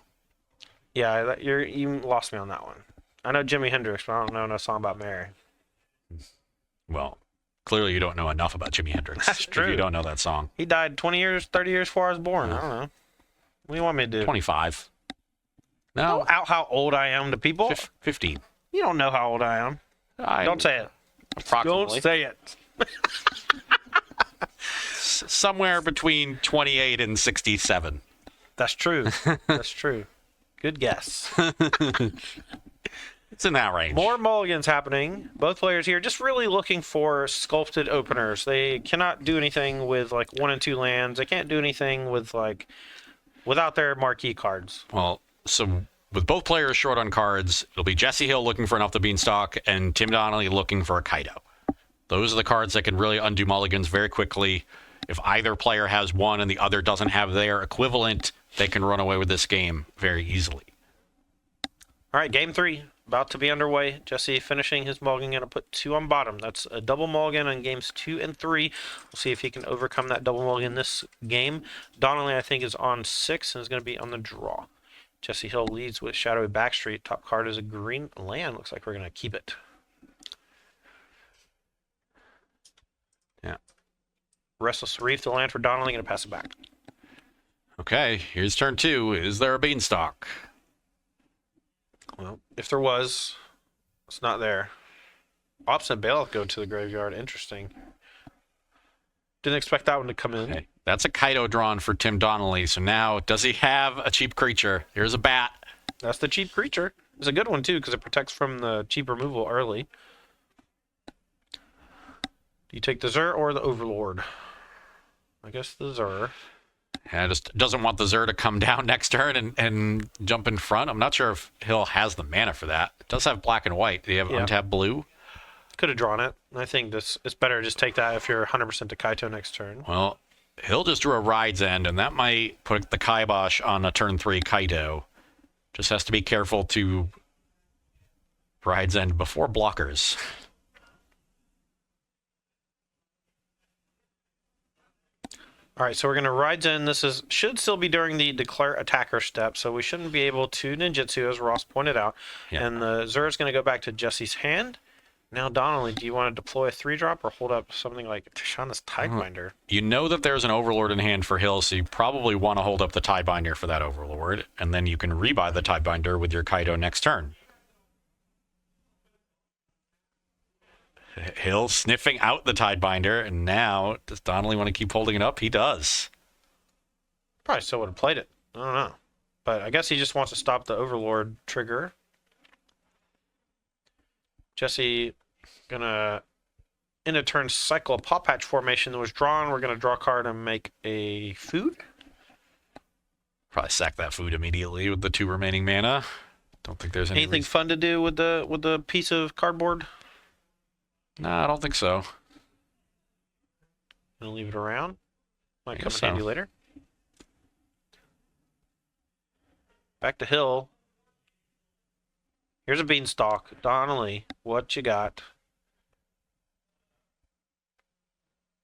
[SPEAKER 1] Yeah, you lost me on that one. I know Jimi Hendrix, but I don't know no song about Mary.
[SPEAKER 2] Well, clearly you don't know enough about Jimi Hendrix.
[SPEAKER 1] That's true.
[SPEAKER 2] If you don't know that song.
[SPEAKER 1] He died 20 years, 30 years before I was born. I don't know. What do you want me to do?
[SPEAKER 2] 25.
[SPEAKER 1] Know
[SPEAKER 2] No,
[SPEAKER 1] how old I am to people?
[SPEAKER 2] 15.
[SPEAKER 1] You don't know how old I am. Don't say it.
[SPEAKER 2] Approximately.
[SPEAKER 1] Don't say it.
[SPEAKER 2] Somewhere between 28 and 67.
[SPEAKER 1] That's true. That's true. Good guess.
[SPEAKER 2] It's in that range.
[SPEAKER 1] More mulligans happening. Both players here just really looking for sculpted openers. They cannot do anything with like 1 and 2 lands. They can't do anything with like without their marquee cards.
[SPEAKER 2] Well, so with both players short on cards, it'll be Jesse Hill looking for an Off the Beanstalk and Tim Donnelly looking for a Kaido. Those are the cards that can really undo mulligans very quickly. If either player has one and the other doesn't have their equivalent, they can run away with this game very easily.
[SPEAKER 1] All right, game 3. about to be underway. Jesse finishing his mulligan, going to put 2 on bottom. That's a double mulligan on games 2 and 3. We'll see if he can overcome that double mulligan this game. Donnelly, I think, is on 6 and is going to be on the draw. Jesse Hill leads with Shadowy Backstreet. Top card is a green land. Looks like we're going to keep it.
[SPEAKER 2] Yeah.
[SPEAKER 1] Restless Reef, the land for Donnelly. Going to pass it back.
[SPEAKER 2] Okay, here's turn 2. Is there a beanstalk?
[SPEAKER 1] Well, if there was, it's not there. Obstinate Bailiff go to the graveyard. Interesting. Didn't expect that one to come in.
[SPEAKER 2] Okay. That's a Kaido drawn for Tim Donnelly. So now, does he have a cheap creature? Here's a bat.
[SPEAKER 1] That's the cheap creature. It's a good one, too, because it protects from the cheap removal early. Do you take the Zur or the Overlord? I guess the Zur.
[SPEAKER 2] Yeah, just doesn't want the Zur to come down next turn and jump in front. I'm not sure if Hill has the mana for that. It does have black and white. Do you have untapped blue?
[SPEAKER 1] Could have drawn it. I think it's better to just take that if you're 100% to Kaito next turn.
[SPEAKER 2] Well, Hill just drew a Ride's End, and that might put the kibosh on a turn 3 Kaito. Just has to be careful to Ride's End before blockers.
[SPEAKER 1] All right, so we're going to Ride's End. This should still be during the declare attacker step, so we shouldn't be able to ninjutsu, as Ross pointed out.
[SPEAKER 2] Yeah.
[SPEAKER 1] And the Zur is going to go back to Jesse's hand. Now, Donnelly, do you want to deploy a 3-drop or hold up something like Tishana's Tidebinder?
[SPEAKER 2] You know that there's an Overlord in hand for Hill, so you probably want to hold up the Tidebinder for that Overlord, and then you can rebuy the Tidebinder with your Kaido next turn. Hill sniffing out the Tidebinder, and now does Donnelly want to keep holding it up? He does.
[SPEAKER 1] Probably still would have played it. I don't know. But I guess he just wants to stop the Overlord trigger. Jesse gonna in a turn cycle a Paw Patch formation that was drawn. We're gonna draw a card and make a food.
[SPEAKER 2] Probably sack that food immediately with the 2 remaining mana. Don't think there's
[SPEAKER 1] anything fun to do with the piece of cardboard.
[SPEAKER 2] No, I don't think so.
[SPEAKER 1] Gonna leave it around. Might come in
[SPEAKER 2] so.
[SPEAKER 1] handy later. Back to Hill. Here's a beanstalk. Donnelly, what you got?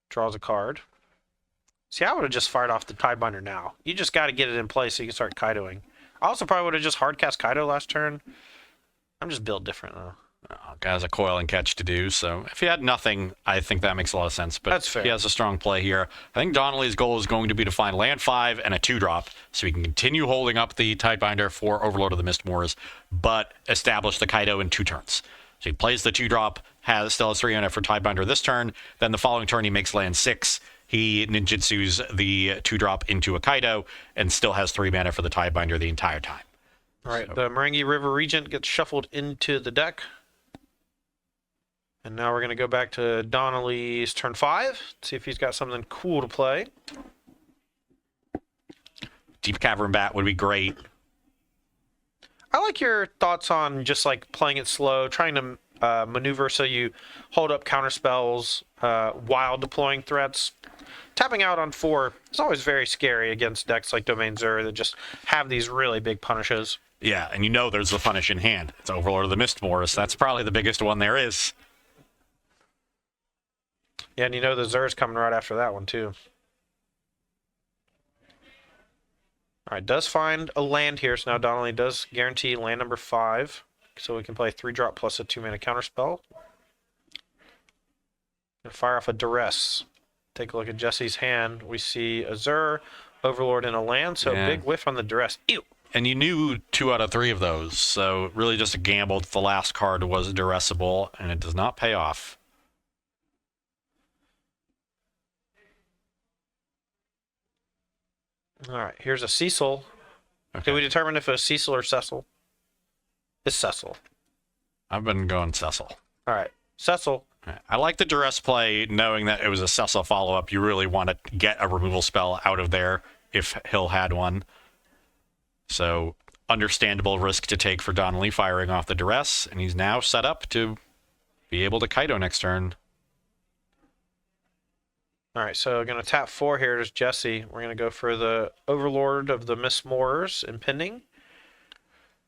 [SPEAKER 1] Draws a card. See, I would have just fired off the Tidebinder now. You just got to get it in place so you can start Kaidoing. I also probably would have just hardcast Kaido last turn. I'm just built different, though.
[SPEAKER 2] Has a coil and catch to do, so if he had nothing, I think that makes a lot of sense. But
[SPEAKER 1] that's fair.
[SPEAKER 2] He has a strong play here. I think Donnelly's goal is going to be to find land 5 and a 2-drop, so he can continue holding up the Tidebinder for Overlord of the Mistmoors, but establish the Kaido in 2 turns. So he plays the 2-drop, still has 3 mana for Tidebinder this turn. Then the following turn he makes land 6. He ninjutsus the 2-drop into a Kaido and still has 3 mana for the Tidebinder the entire time.
[SPEAKER 1] All right, the Merengue River Regent gets shuffled into the deck. And now we're going to go back to Donnelly's turn 5. See if he's got something cool to play.
[SPEAKER 2] Deep Cavern Bat would be great.
[SPEAKER 1] I like your thoughts on just like playing it slow, trying to maneuver so you hold up counter spells while deploying threats. Tapping out on 4 is always very scary against decks like Domain Zur that just have these really big punishes.
[SPEAKER 2] Yeah, and you know there's the punish in hand. It's Overlord of the Mistmoors. That's probably the biggest one there is.
[SPEAKER 1] Yeah, and you know the Zur's coming right after that one, too. All right, does find a land here, so now Donnelly does guarantee land number 5. So we can play 3-drop plus a 2-mana counterspell. Gonna fire off a Duress. Take a look at Jesse's hand. We see a Zur, Overlord, and a land, so big whiff on the Duress. Ew!
[SPEAKER 2] And you knew 2 out of 3 of those, so really just a gamble that the last card was Duressable, and it does not pay off.
[SPEAKER 1] All right, here's a Cecil.
[SPEAKER 2] Okay.
[SPEAKER 1] Did we determine if it was Cecil or Cecil? It's Cecil.
[SPEAKER 2] I've been going Cecil.
[SPEAKER 1] All right, Cecil.
[SPEAKER 2] I like the Duress play, knowing that it was a Cecil follow-up. You really want to get a removal spell out of there if Hill had one. So, understandable risk to take for Donnelly firing off the Duress, and he's now set up to be able to Kaido next turn.
[SPEAKER 1] All right, so going to tap 4 here. There's Jesse. We're going to go for the Overlord of the Mistmoors impending.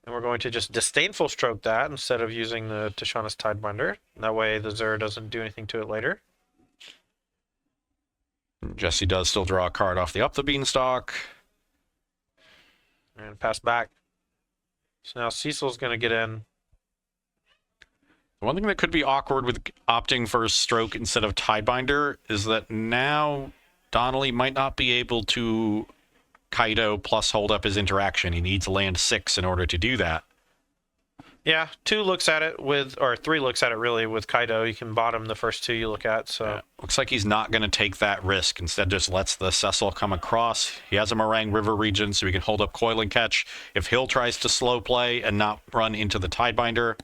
[SPEAKER 1] And we're going to just disdainful stroke that instead of using the Tishana's Tidebinder. That way the Zur doesn't do anything to it later.
[SPEAKER 2] Jesse does still draw a card off the up the beanstalk.
[SPEAKER 1] And pass back. So now Cecil's going to get in.
[SPEAKER 2] The one thing that could be awkward with opting for a stroke instead of Tidebinder is that now Donnelly might not be able to Kaido plus hold up his interaction. He needs land 6 in order to do that.
[SPEAKER 1] Yeah, 2 looks at it with, or 3 looks at it really with Kaido. You can bottom the first 2 you look at. So
[SPEAKER 2] Yeah. Looks like he's not going to take that risk. Instead, just lets the Cecil come across. He has a Meringue River region, so he can hold up Coil and Catch. If Hill tries to slow play and not run into the Tidebinder.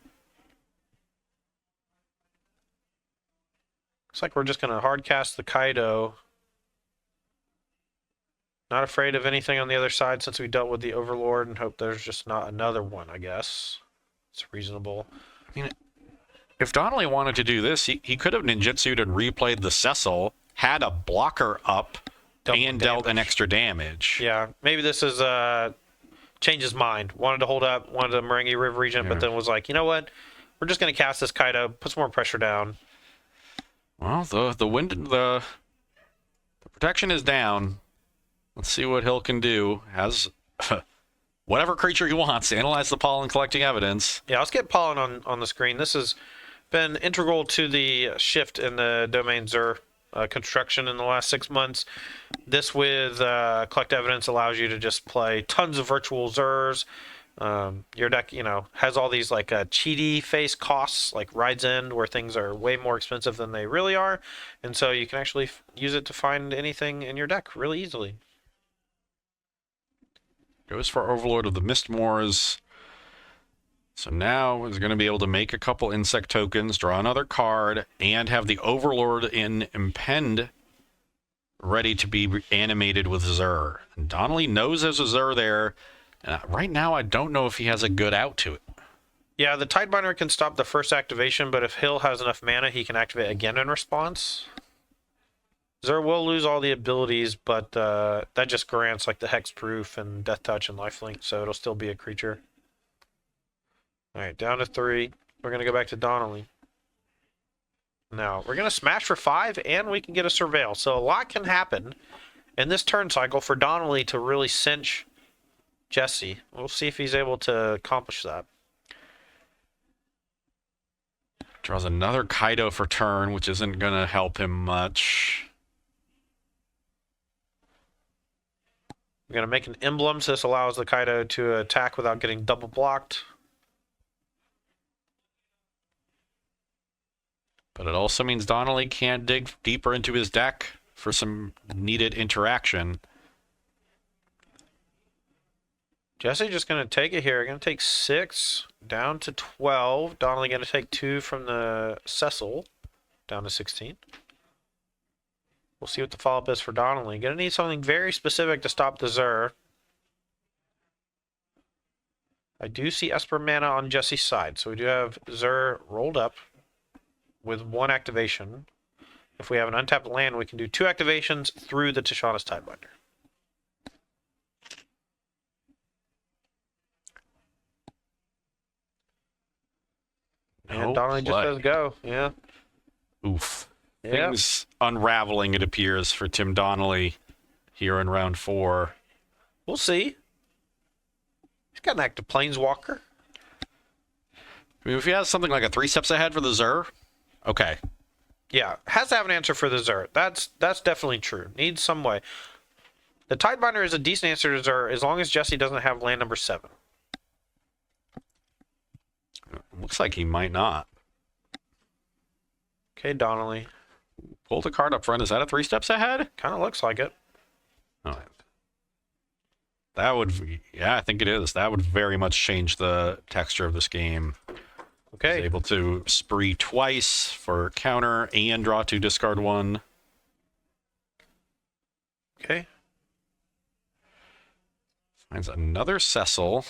[SPEAKER 1] looks like we're just going to hard cast the Kaido. Not afraid of anything on the other side since we dealt with the Overlord and hope there's just not another one, I guess. It's reasonable.
[SPEAKER 2] I mean, if Donnelly wanted to do this, he could have ninjutsu'd and replayed the Cecil, had a blocker up, and dealt an extra damage.
[SPEAKER 1] Yeah, maybe this is changed his mind. Wanted to hold up, wanted the Meringue River region, but then was like, you know what? We're just going to cast this Kaido, put some more pressure down.
[SPEAKER 2] Well, the protection is down. Let's see what Hill can do. Has whatever creature he wants. Analyze the pollen, collecting evidence.
[SPEAKER 1] Yeah, let's get pollen on the screen. This has been integral to the shift in the domain Zur construction in the last 6 months. This with collect evidence allows you to just play tons of virtual Zurs. Your deck, has all these like cheaty face costs, like Rides End, where things are way more expensive than they really are, and so you can actually use it to find anything in your deck really easily.
[SPEAKER 2] Goes for Overlord of the Mistmoors. So now he's going to be able to make a couple insect tokens, draw another card, and have the Overlord in Impend ready to be animated with Zur. And Donnelly knows there's a Zur there. And right now, I don't know if he has a good out to it.
[SPEAKER 1] Yeah, the Tidebinder can stop the first activation, but if Hill has enough mana, he can activate again in response. Zur will lose all the abilities, but that just grants like the Hexproof and Death Touch and Lifelink, so it'll still be a creature. All right, down to 3. We're going to go back to Donnelly. Now, we're going to smash for 5, and we can get a Surveil. So a lot can happen in this turn cycle for Donnelly to really cinch Jesse. We'll see if he's able to accomplish that.
[SPEAKER 2] Draws another Kaido for turn, which isn't going to help him much.
[SPEAKER 1] We're going to make an emblem, so this allows the Kaido to attack without getting double blocked.
[SPEAKER 2] But it also means Donnelly can't dig deeper into his deck for some needed interaction.
[SPEAKER 1] Jesse just going to take it here. Going to take 6 down to 12. Donnelly going to take 2 from the Cecil down to 16. We'll see what the follow-up is for Donnelly. Going to need something very specific to stop the Zur. I do see Esper mana on Jesse's side, so we do have Zur rolled up with 1 activation. If we have an untapped land, we can do 2 activations through the Tishana's Tidebinder. And Donnelly just says go. Yeah.
[SPEAKER 2] Oof.
[SPEAKER 1] Yep.
[SPEAKER 2] Things unraveling, it appears, for Tim Donnelly here in round 4.
[SPEAKER 1] We'll see. He's got an active Planeswalker.
[SPEAKER 2] I mean, if he has something like a 3 steps ahead for the Zur, okay.
[SPEAKER 1] Yeah, has to have an answer for the Zur. That's definitely true. Needs some way. The Tidebinder is a decent answer to Zur as long as Jesse doesn't have land number 7.
[SPEAKER 2] Looks like he might not.
[SPEAKER 1] Okay, Donnelly.
[SPEAKER 2] Pulled a card up front. Is that a 3 steps ahead?
[SPEAKER 1] Kind of looks like it.
[SPEAKER 2] Oh. That would, yeah, I think it is. That would very much change the texture of this game.
[SPEAKER 1] Okay.
[SPEAKER 2] He's able to spree twice for counter and draw 2, discard 1.
[SPEAKER 1] Okay.
[SPEAKER 2] Finds another Cecil.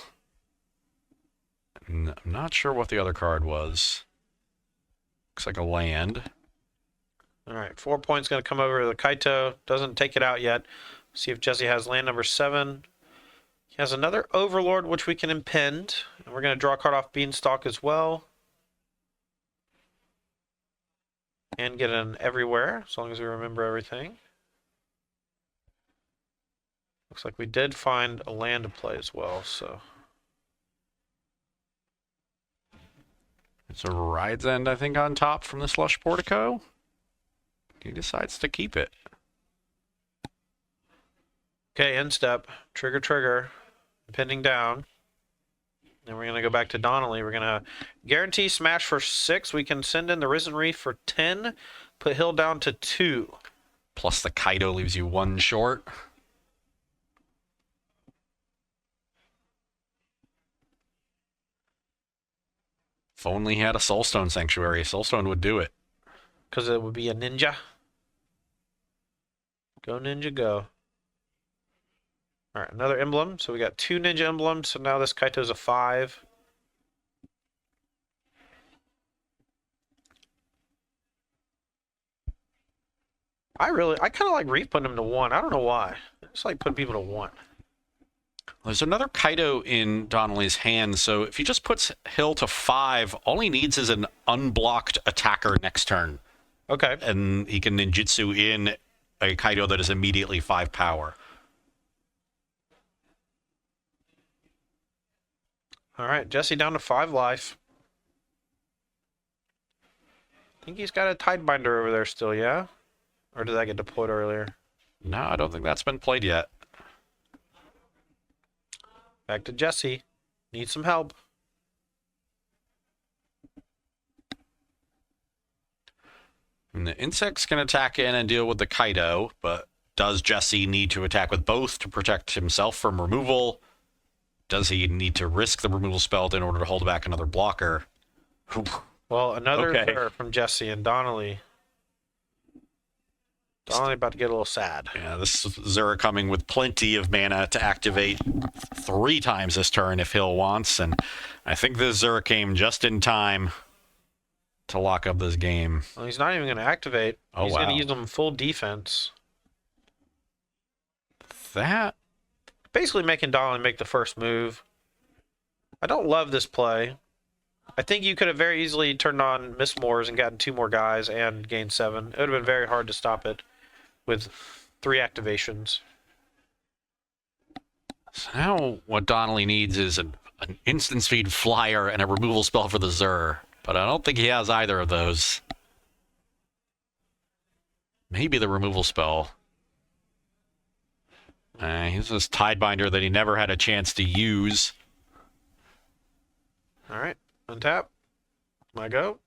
[SPEAKER 2] I'm not sure what the other card was. Looks like a land.
[SPEAKER 1] All right, 4 points going to come over to the Kaito. Doesn't take it out yet. See if Jesse has land number 7. He has another Overlord, which we can impend. And we're going to draw a card off Beanstalk as well. And get an everywhere, as long as we remember everything. Looks like we did find a land to play as well, so...
[SPEAKER 2] It's a Ride's End, I think, on top from the Slush Portico. He decides to keep it.
[SPEAKER 1] Okay, end step. Trigger, trigger. Impending down. Then we're going to go back to Donnelly. We're going to guarantee smash for 6. We can send in the Risen Reef for 10. Put Hill down to 2.
[SPEAKER 2] Plus the Kaido leaves you 1 short. If only he had a Soulstone Sanctuary, Soulstone would do it.
[SPEAKER 1] Because it would be a ninja. Go ninja, go. Alright, another emblem. So we got 2 ninja emblems. So now this Kaito's a 5. I kind of like Reef putting him to 1. I don't know why. I just like putting people to 1.
[SPEAKER 2] There's another Kaido in Donnelly's hand, so if he just puts Hill to 5, all he needs is an unblocked attacker next turn.
[SPEAKER 1] Okay.
[SPEAKER 2] And he can ninjutsu in a Kaido that is immediately 5 power.
[SPEAKER 1] Alright, Jesse down to 5 life. I think he's got a Tidebinder over there still, yeah? Or did that get deployed earlier?
[SPEAKER 2] No, I don't think that's been played yet.
[SPEAKER 1] Back to Jesse. Need some help.
[SPEAKER 2] And the insects can attack in and deal with the Kaido, but does Jesse need to attack with both to protect himself from removal? Does he need to risk the removal spell in order to hold back another blocker?
[SPEAKER 1] Well, another
[SPEAKER 2] Okay.
[SPEAKER 1] error from Jesse and Donnelly. Donnelly about to get a little sad.
[SPEAKER 2] Yeah, this is Zura coming with plenty of mana to activate 3 times this turn if Hill wants, and I think this Zura came just in time to lock up this game.
[SPEAKER 1] Well, he's not even going to activate.
[SPEAKER 2] Oh,
[SPEAKER 1] he's going
[SPEAKER 2] wow.
[SPEAKER 1] to use them full defense.
[SPEAKER 2] That
[SPEAKER 1] Basically making Donnelly make the first move. I don't love this play. I think you could have very easily turned on Miss Moores and gotten 2 more guys and gained 7. It would have been very hard to stop it with 3 activations.
[SPEAKER 2] So now what Donnelly needs is an instant speed flyer and a removal spell for the Zur, but I don't think he has either of those. Maybe the removal spell. He's this Tidebinder that he never had a chance to use.
[SPEAKER 1] All right, untap. My go.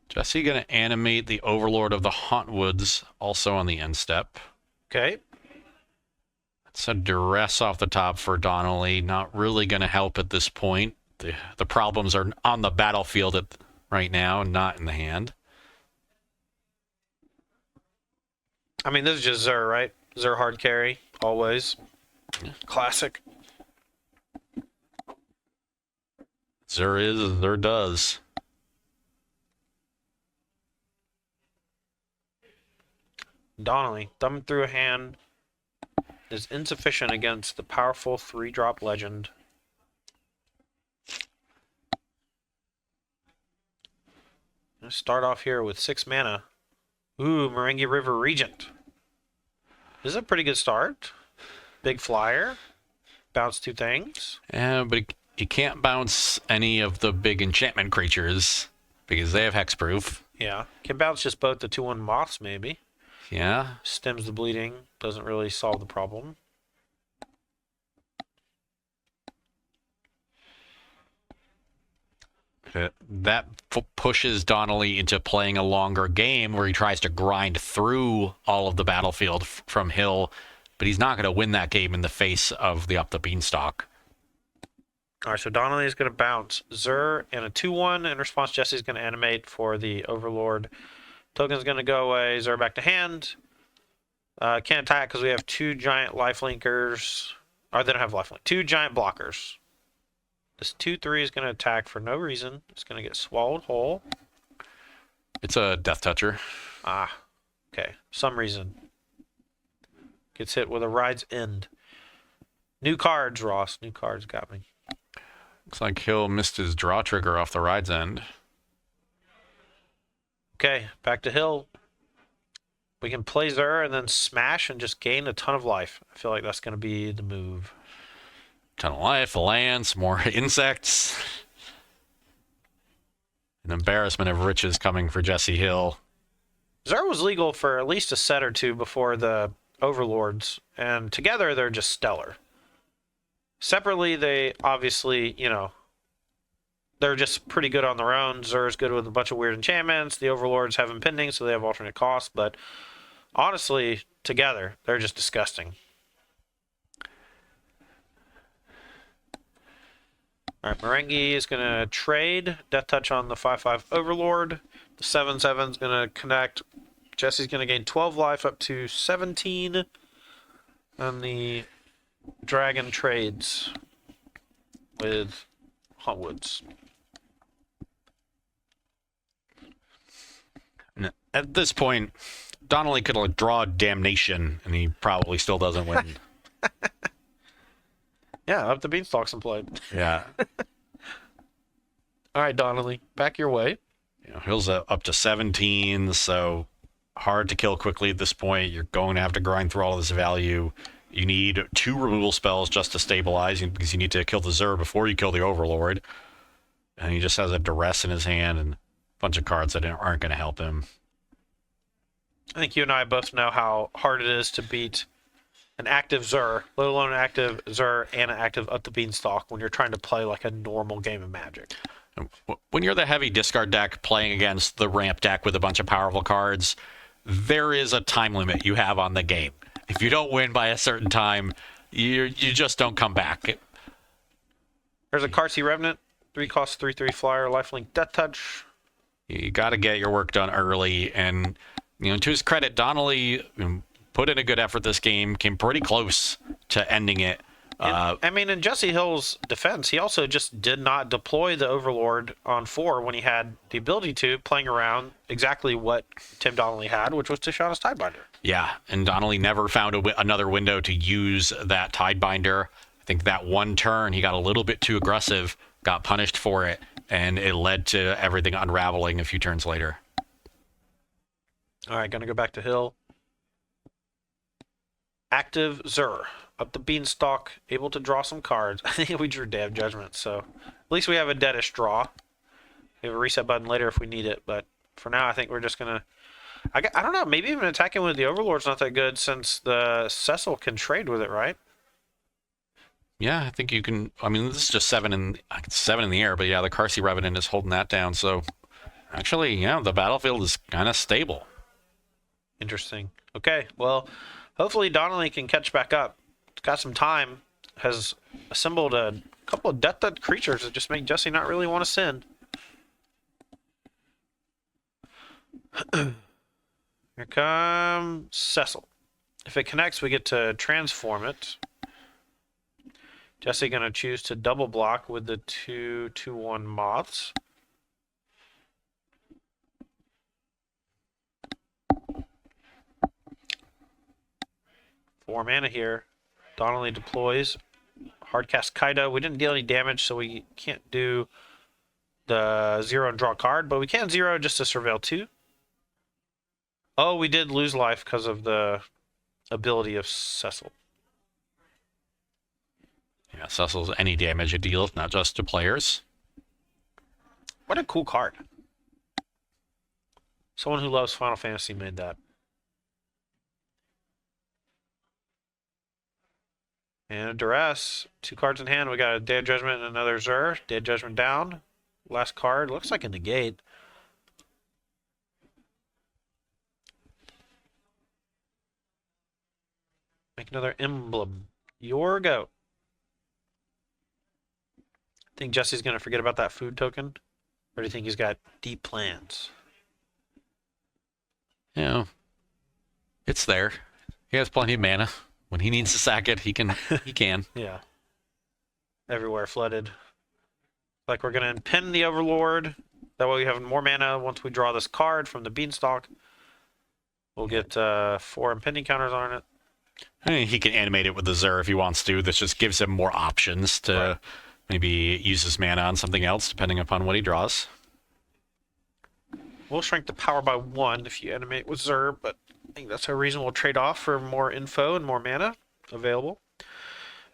[SPEAKER 2] Jesse going to animate the Overlord of the Hauntwoods, also on the end step.
[SPEAKER 1] Okay.
[SPEAKER 2] It's a duress off the top for Donnelly. Not really going to help at this point. The problems are on the battlefield right now, not in the hand.
[SPEAKER 1] I mean, this is just Zur, right? Zur hard carry, always.
[SPEAKER 2] Yeah.
[SPEAKER 1] Classic.
[SPEAKER 2] Zur is as Zur does.
[SPEAKER 1] Donnelly, thumb through a hand is insufficient against the powerful 3-drop legend. Let's start off here with 6 mana. Ooh, Merengue River Regent. This is a pretty good start. Big flyer. Bounce 2 things.
[SPEAKER 2] Yeah, but he can't bounce any of the big enchantment creatures because they have hexproof.
[SPEAKER 1] Yeah. Can bounce just both the 2/1 moths, maybe.
[SPEAKER 2] Yeah.
[SPEAKER 1] Stems the bleeding. Doesn't really solve the problem.
[SPEAKER 2] That pushes Donnelly into playing a longer game where he tries to grind through all of the battlefield from Hill, but he's not going to win that game in the face of the Up the Beanstalk.
[SPEAKER 1] All right, so Donnelly is going to bounce Zur and a 2/1. In response, Jesse's going to animate for the Overlord. Token's going to go away. Zur back to hand. Can't attack because we have 2 giant lifelinkers. Or they don't have lifelink. 2 giant blockers. This 2/3 is going to attack for no reason. It's going to get swallowed whole.
[SPEAKER 2] It's a Death Toucher.
[SPEAKER 1] Ah, okay. Some reason. Gets hit with a Ride's End. New cards, Ross. New cards got me.
[SPEAKER 2] Looks like he'll missed his draw trigger off the Ride's End.
[SPEAKER 1] Okay, back to Hill. We can play Zur and then smash and just gain a ton of life. I feel like that's going to be the move.
[SPEAKER 2] Ton of life, land, some more insects. An embarrassment of riches coming for Jesse Hill.
[SPEAKER 1] Zur was legal for at least a set or two before the Overlords, and together they're just stellar. Separately, they obviously, you know, they're just pretty good on their own. Zur's good with a bunch of weird enchantments. The Overlords have impending, so they have alternate costs, but honestly, together, they're just disgusting. All right, Merengue is going to trade. Death Touch on the 5/5 Overlord. The 7/7 is going to connect. Jesse's going to gain 12 life up to 17. And the Dragon trades with Huntwoods.
[SPEAKER 2] At this point, Donnelly could draw Damnation, and he probably still doesn't win.
[SPEAKER 1] Yeah, up the beanstalks and played.
[SPEAKER 2] Yeah.
[SPEAKER 1] All right, Donnelly, back your way.
[SPEAKER 2] You know, Hill's up to 17, so hard to kill quickly at this point. You're going to have to grind through all of this value. You need 2 removal spells just to stabilize, because you need to kill the Zur before you kill the Overlord. And he just has a Duress in his hand and a bunch of cards that aren't going to help him.
[SPEAKER 1] I think you and I both know how hard it is to beat an active Zur, let alone an active Zur and an active Up the Beanstalk when you're trying to play like a normal game of Magic.
[SPEAKER 2] When you're the heavy discard deck playing against the ramp deck with a bunch of powerful cards, there is a time limit you have on the game. If you don't win by a certain time, you just don't come back.
[SPEAKER 1] There's a Carsey Revenant, 3 cost 3/3 flyer, lifelink Death Touch.
[SPEAKER 2] You got to get your work done early, and you know, to his credit, Donnelly put in a good effort this game, came pretty close to ending it.
[SPEAKER 1] I mean, in Jesse Hill's defense, he also just did not deploy the Overlord on 4 when he had the ability to, playing around exactly what Tim Donnelly had, which was Tishana's Tidebinder.
[SPEAKER 2] Yeah, and Donnelly never found another window to use that Tidebinder. I think that one turn, he got a little bit too aggressive, got punished for it, and it led to everything unraveling a few turns later.
[SPEAKER 1] All right, going to go back to Hill. Active Zur. Up the Beanstalk, able to draw some cards. I think we drew Day of Judgment, so at least we have a deadish draw. We have a reset button later if we need it, but for now I think we're just going to... I don't know, maybe even attacking with the Overlord's not that good since the Cecil can trade with it, right?
[SPEAKER 2] Yeah, I think you can... I mean, this is just 7 in the air, but yeah, the Carsey Revenant is holding that down, so actually, yeah, the battlefield is kind of stable.
[SPEAKER 1] Interesting. Okay, well, hopefully Donnelly can catch back up. Got some time, has assembled a couple of death creatures that just make Jesse not really want to send. Here comes Cecil. If it connects, we get to transform it. Jesse going to choose to double block with the 2/2/1 moths. Four mana here. Donnelly deploys. Hardcast Kaido. We didn't deal any damage, so we can't do the 0 and draw a card, but we can 0 just to surveil 2. Oh, we did lose life because of the ability of Cecil.
[SPEAKER 2] Yeah, Cecil's any damage it deals, not just to players.
[SPEAKER 1] What a cool card. Someone who loves Final Fantasy made that. And a Duress. 2 cards in hand. We got a Day of Judgment and another Zur. Day of Judgment down. Last card. Looks like a negate. Make another emblem. Your go. Think Jesse's going to forget about that food token? Or do you think he's got deep plans?
[SPEAKER 2] You know, it's there. He has plenty of mana. When he needs to sack it, he can.
[SPEAKER 1] Yeah. Everywhere flooded. Like we're going to pin the Overlord. That way we have more mana once we draw this card from the Beanstalk. We'll get 4 impending counters on it.
[SPEAKER 2] He can animate it with the Zur if he wants to. This just gives him more options to maybe use his mana on something else, depending upon what he draws.
[SPEAKER 1] We'll shrink the power by 1 if you animate with Zur, but I think that's a reasonable trade-off for more info and more mana available.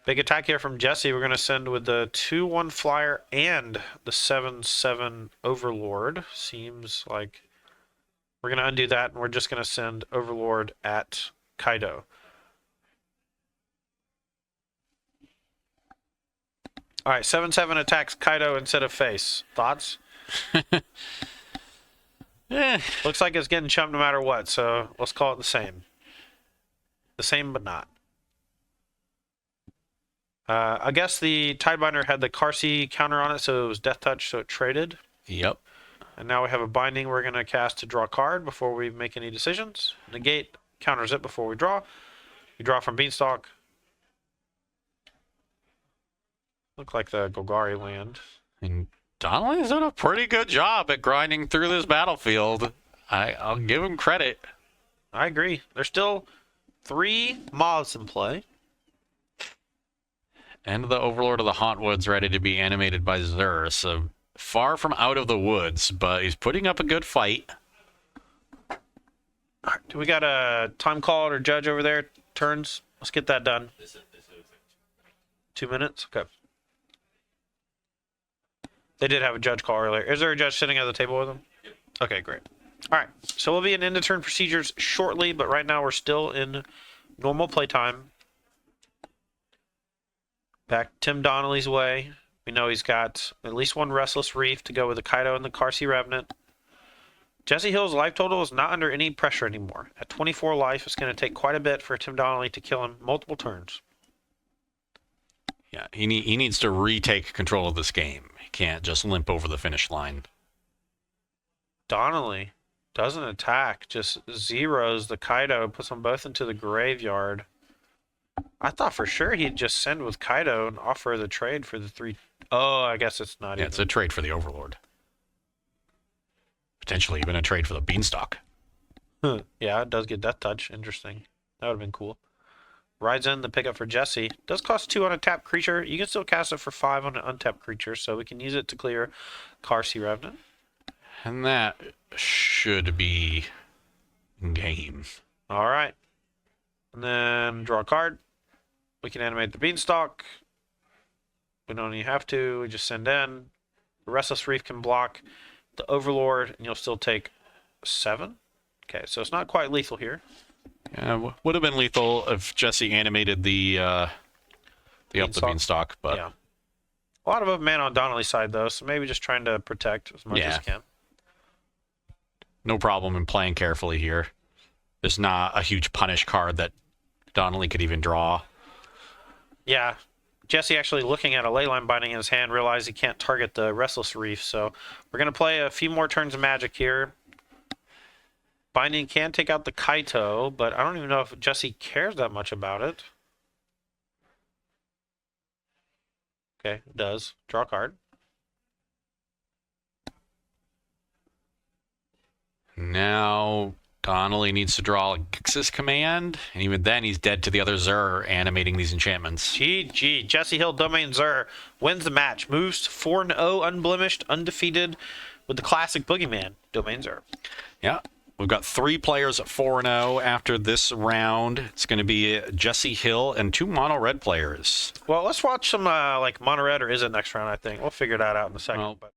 [SPEAKER 1] Big attack here from Jesse. We're going to send with the 2/1 flyer and the 7/7 Overlord. Seems like we're going to undo that, and we're just going to send Overlord at Kaido. All right, 7/7 attacks Kaido instead of face. Thoughts? Looks like it's getting chumped no matter what, so let's call it the same. The same, but not. I guess the Tidebinder had the Karsi counter on it, so it was Death Touch, so it traded.
[SPEAKER 2] Yep.
[SPEAKER 1] And now we have a binding we're going to cast to draw a card before we make any decisions. Negate counters it before we draw. We draw from Beanstalk. Look like the Golgari land.
[SPEAKER 2] And Donnelly's done a pretty good job at grinding through this battlefield. I'll give him credit.
[SPEAKER 1] I agree. There's still 3 moths in play.
[SPEAKER 2] And the Overlord of the Hauntwoods ready to be animated by Zur. So far from out of the woods, but he's putting up a good fight.
[SPEAKER 1] All right, do we got a time call or judge over there? Turns? Let's get that done. 2 minutes? Okay. They did have a judge call earlier. Is there a judge sitting at the table with them? Okay, great. All right, so we'll be in end-of-turn procedures shortly, but right now we're still in normal playtime. Back Tim Donnelly's way. We know he's got at least 1 Restless Reef to go with the Kaido and the Karsi Revenant. Jesse Hill's life total is not under any pressure anymore. At 24 life, it's going to take quite a bit for Tim Donnelly to kill him multiple turns.
[SPEAKER 2] Yeah, he needs to retake control of this game. He can't just limp over the finish line.
[SPEAKER 1] Donnelly doesn't attack, just zeros the Kaido, puts them both into the graveyard. I thought for sure he'd just send with Kaido and offer the trade for the 3. Oh, I guess it's not even.
[SPEAKER 2] It's a trade for the Overlord. Potentially even a trade for the Beanstalk.
[SPEAKER 1] Yeah, it does get Death Touch. Interesting. That would have been cool. Rides in the pickup for Jesse. Does cost 2 on a tapped creature. You can still cast it for 5 on an untapped creature, so we can use it to clear Karsi Revenant.
[SPEAKER 2] And that should be game.
[SPEAKER 1] All right. And then draw a card. We can animate the Beanstalk. We don't even have to. We just send in. The Restless Reef can block the Overlord, and you'll still take 7. Okay, so it's not quite lethal here.
[SPEAKER 2] Yeah, would have been lethal if Jesse animated the up the Beanstalk, but
[SPEAKER 1] yeah. A lot of mana on Donnelly's side, though, so maybe just trying to protect as much as he can.
[SPEAKER 2] No problem in playing carefully here. There's not a huge punish card that Donnelly could even draw.
[SPEAKER 1] Yeah. Jesse actually looking at a Leyline Binding in his hand realized he can't target the Restless Reef, so we're going to play a few more turns of Magic here. Binding can take out the Kaito, but I don't even know if Jesse cares that much about it. Okay, it does. Draw a card.
[SPEAKER 2] Now Donnelly needs to draw a Gixis command, and even then he's dead to the other Zur animating these enchantments.
[SPEAKER 1] GG. Jesse Hill, Domain Zur, wins the match. Moves 4-0, unblemished, undefeated, with the classic Boogeyman, Domain Zur.
[SPEAKER 2] Yeah. We've got 3 players at 4-0 after this round. It's going to be Jesse Hill and 2 mono red players.
[SPEAKER 1] Well, let's watch some like mono red, or is it next round, I think. We'll figure that out in a second.
[SPEAKER 2] Well,
[SPEAKER 1] but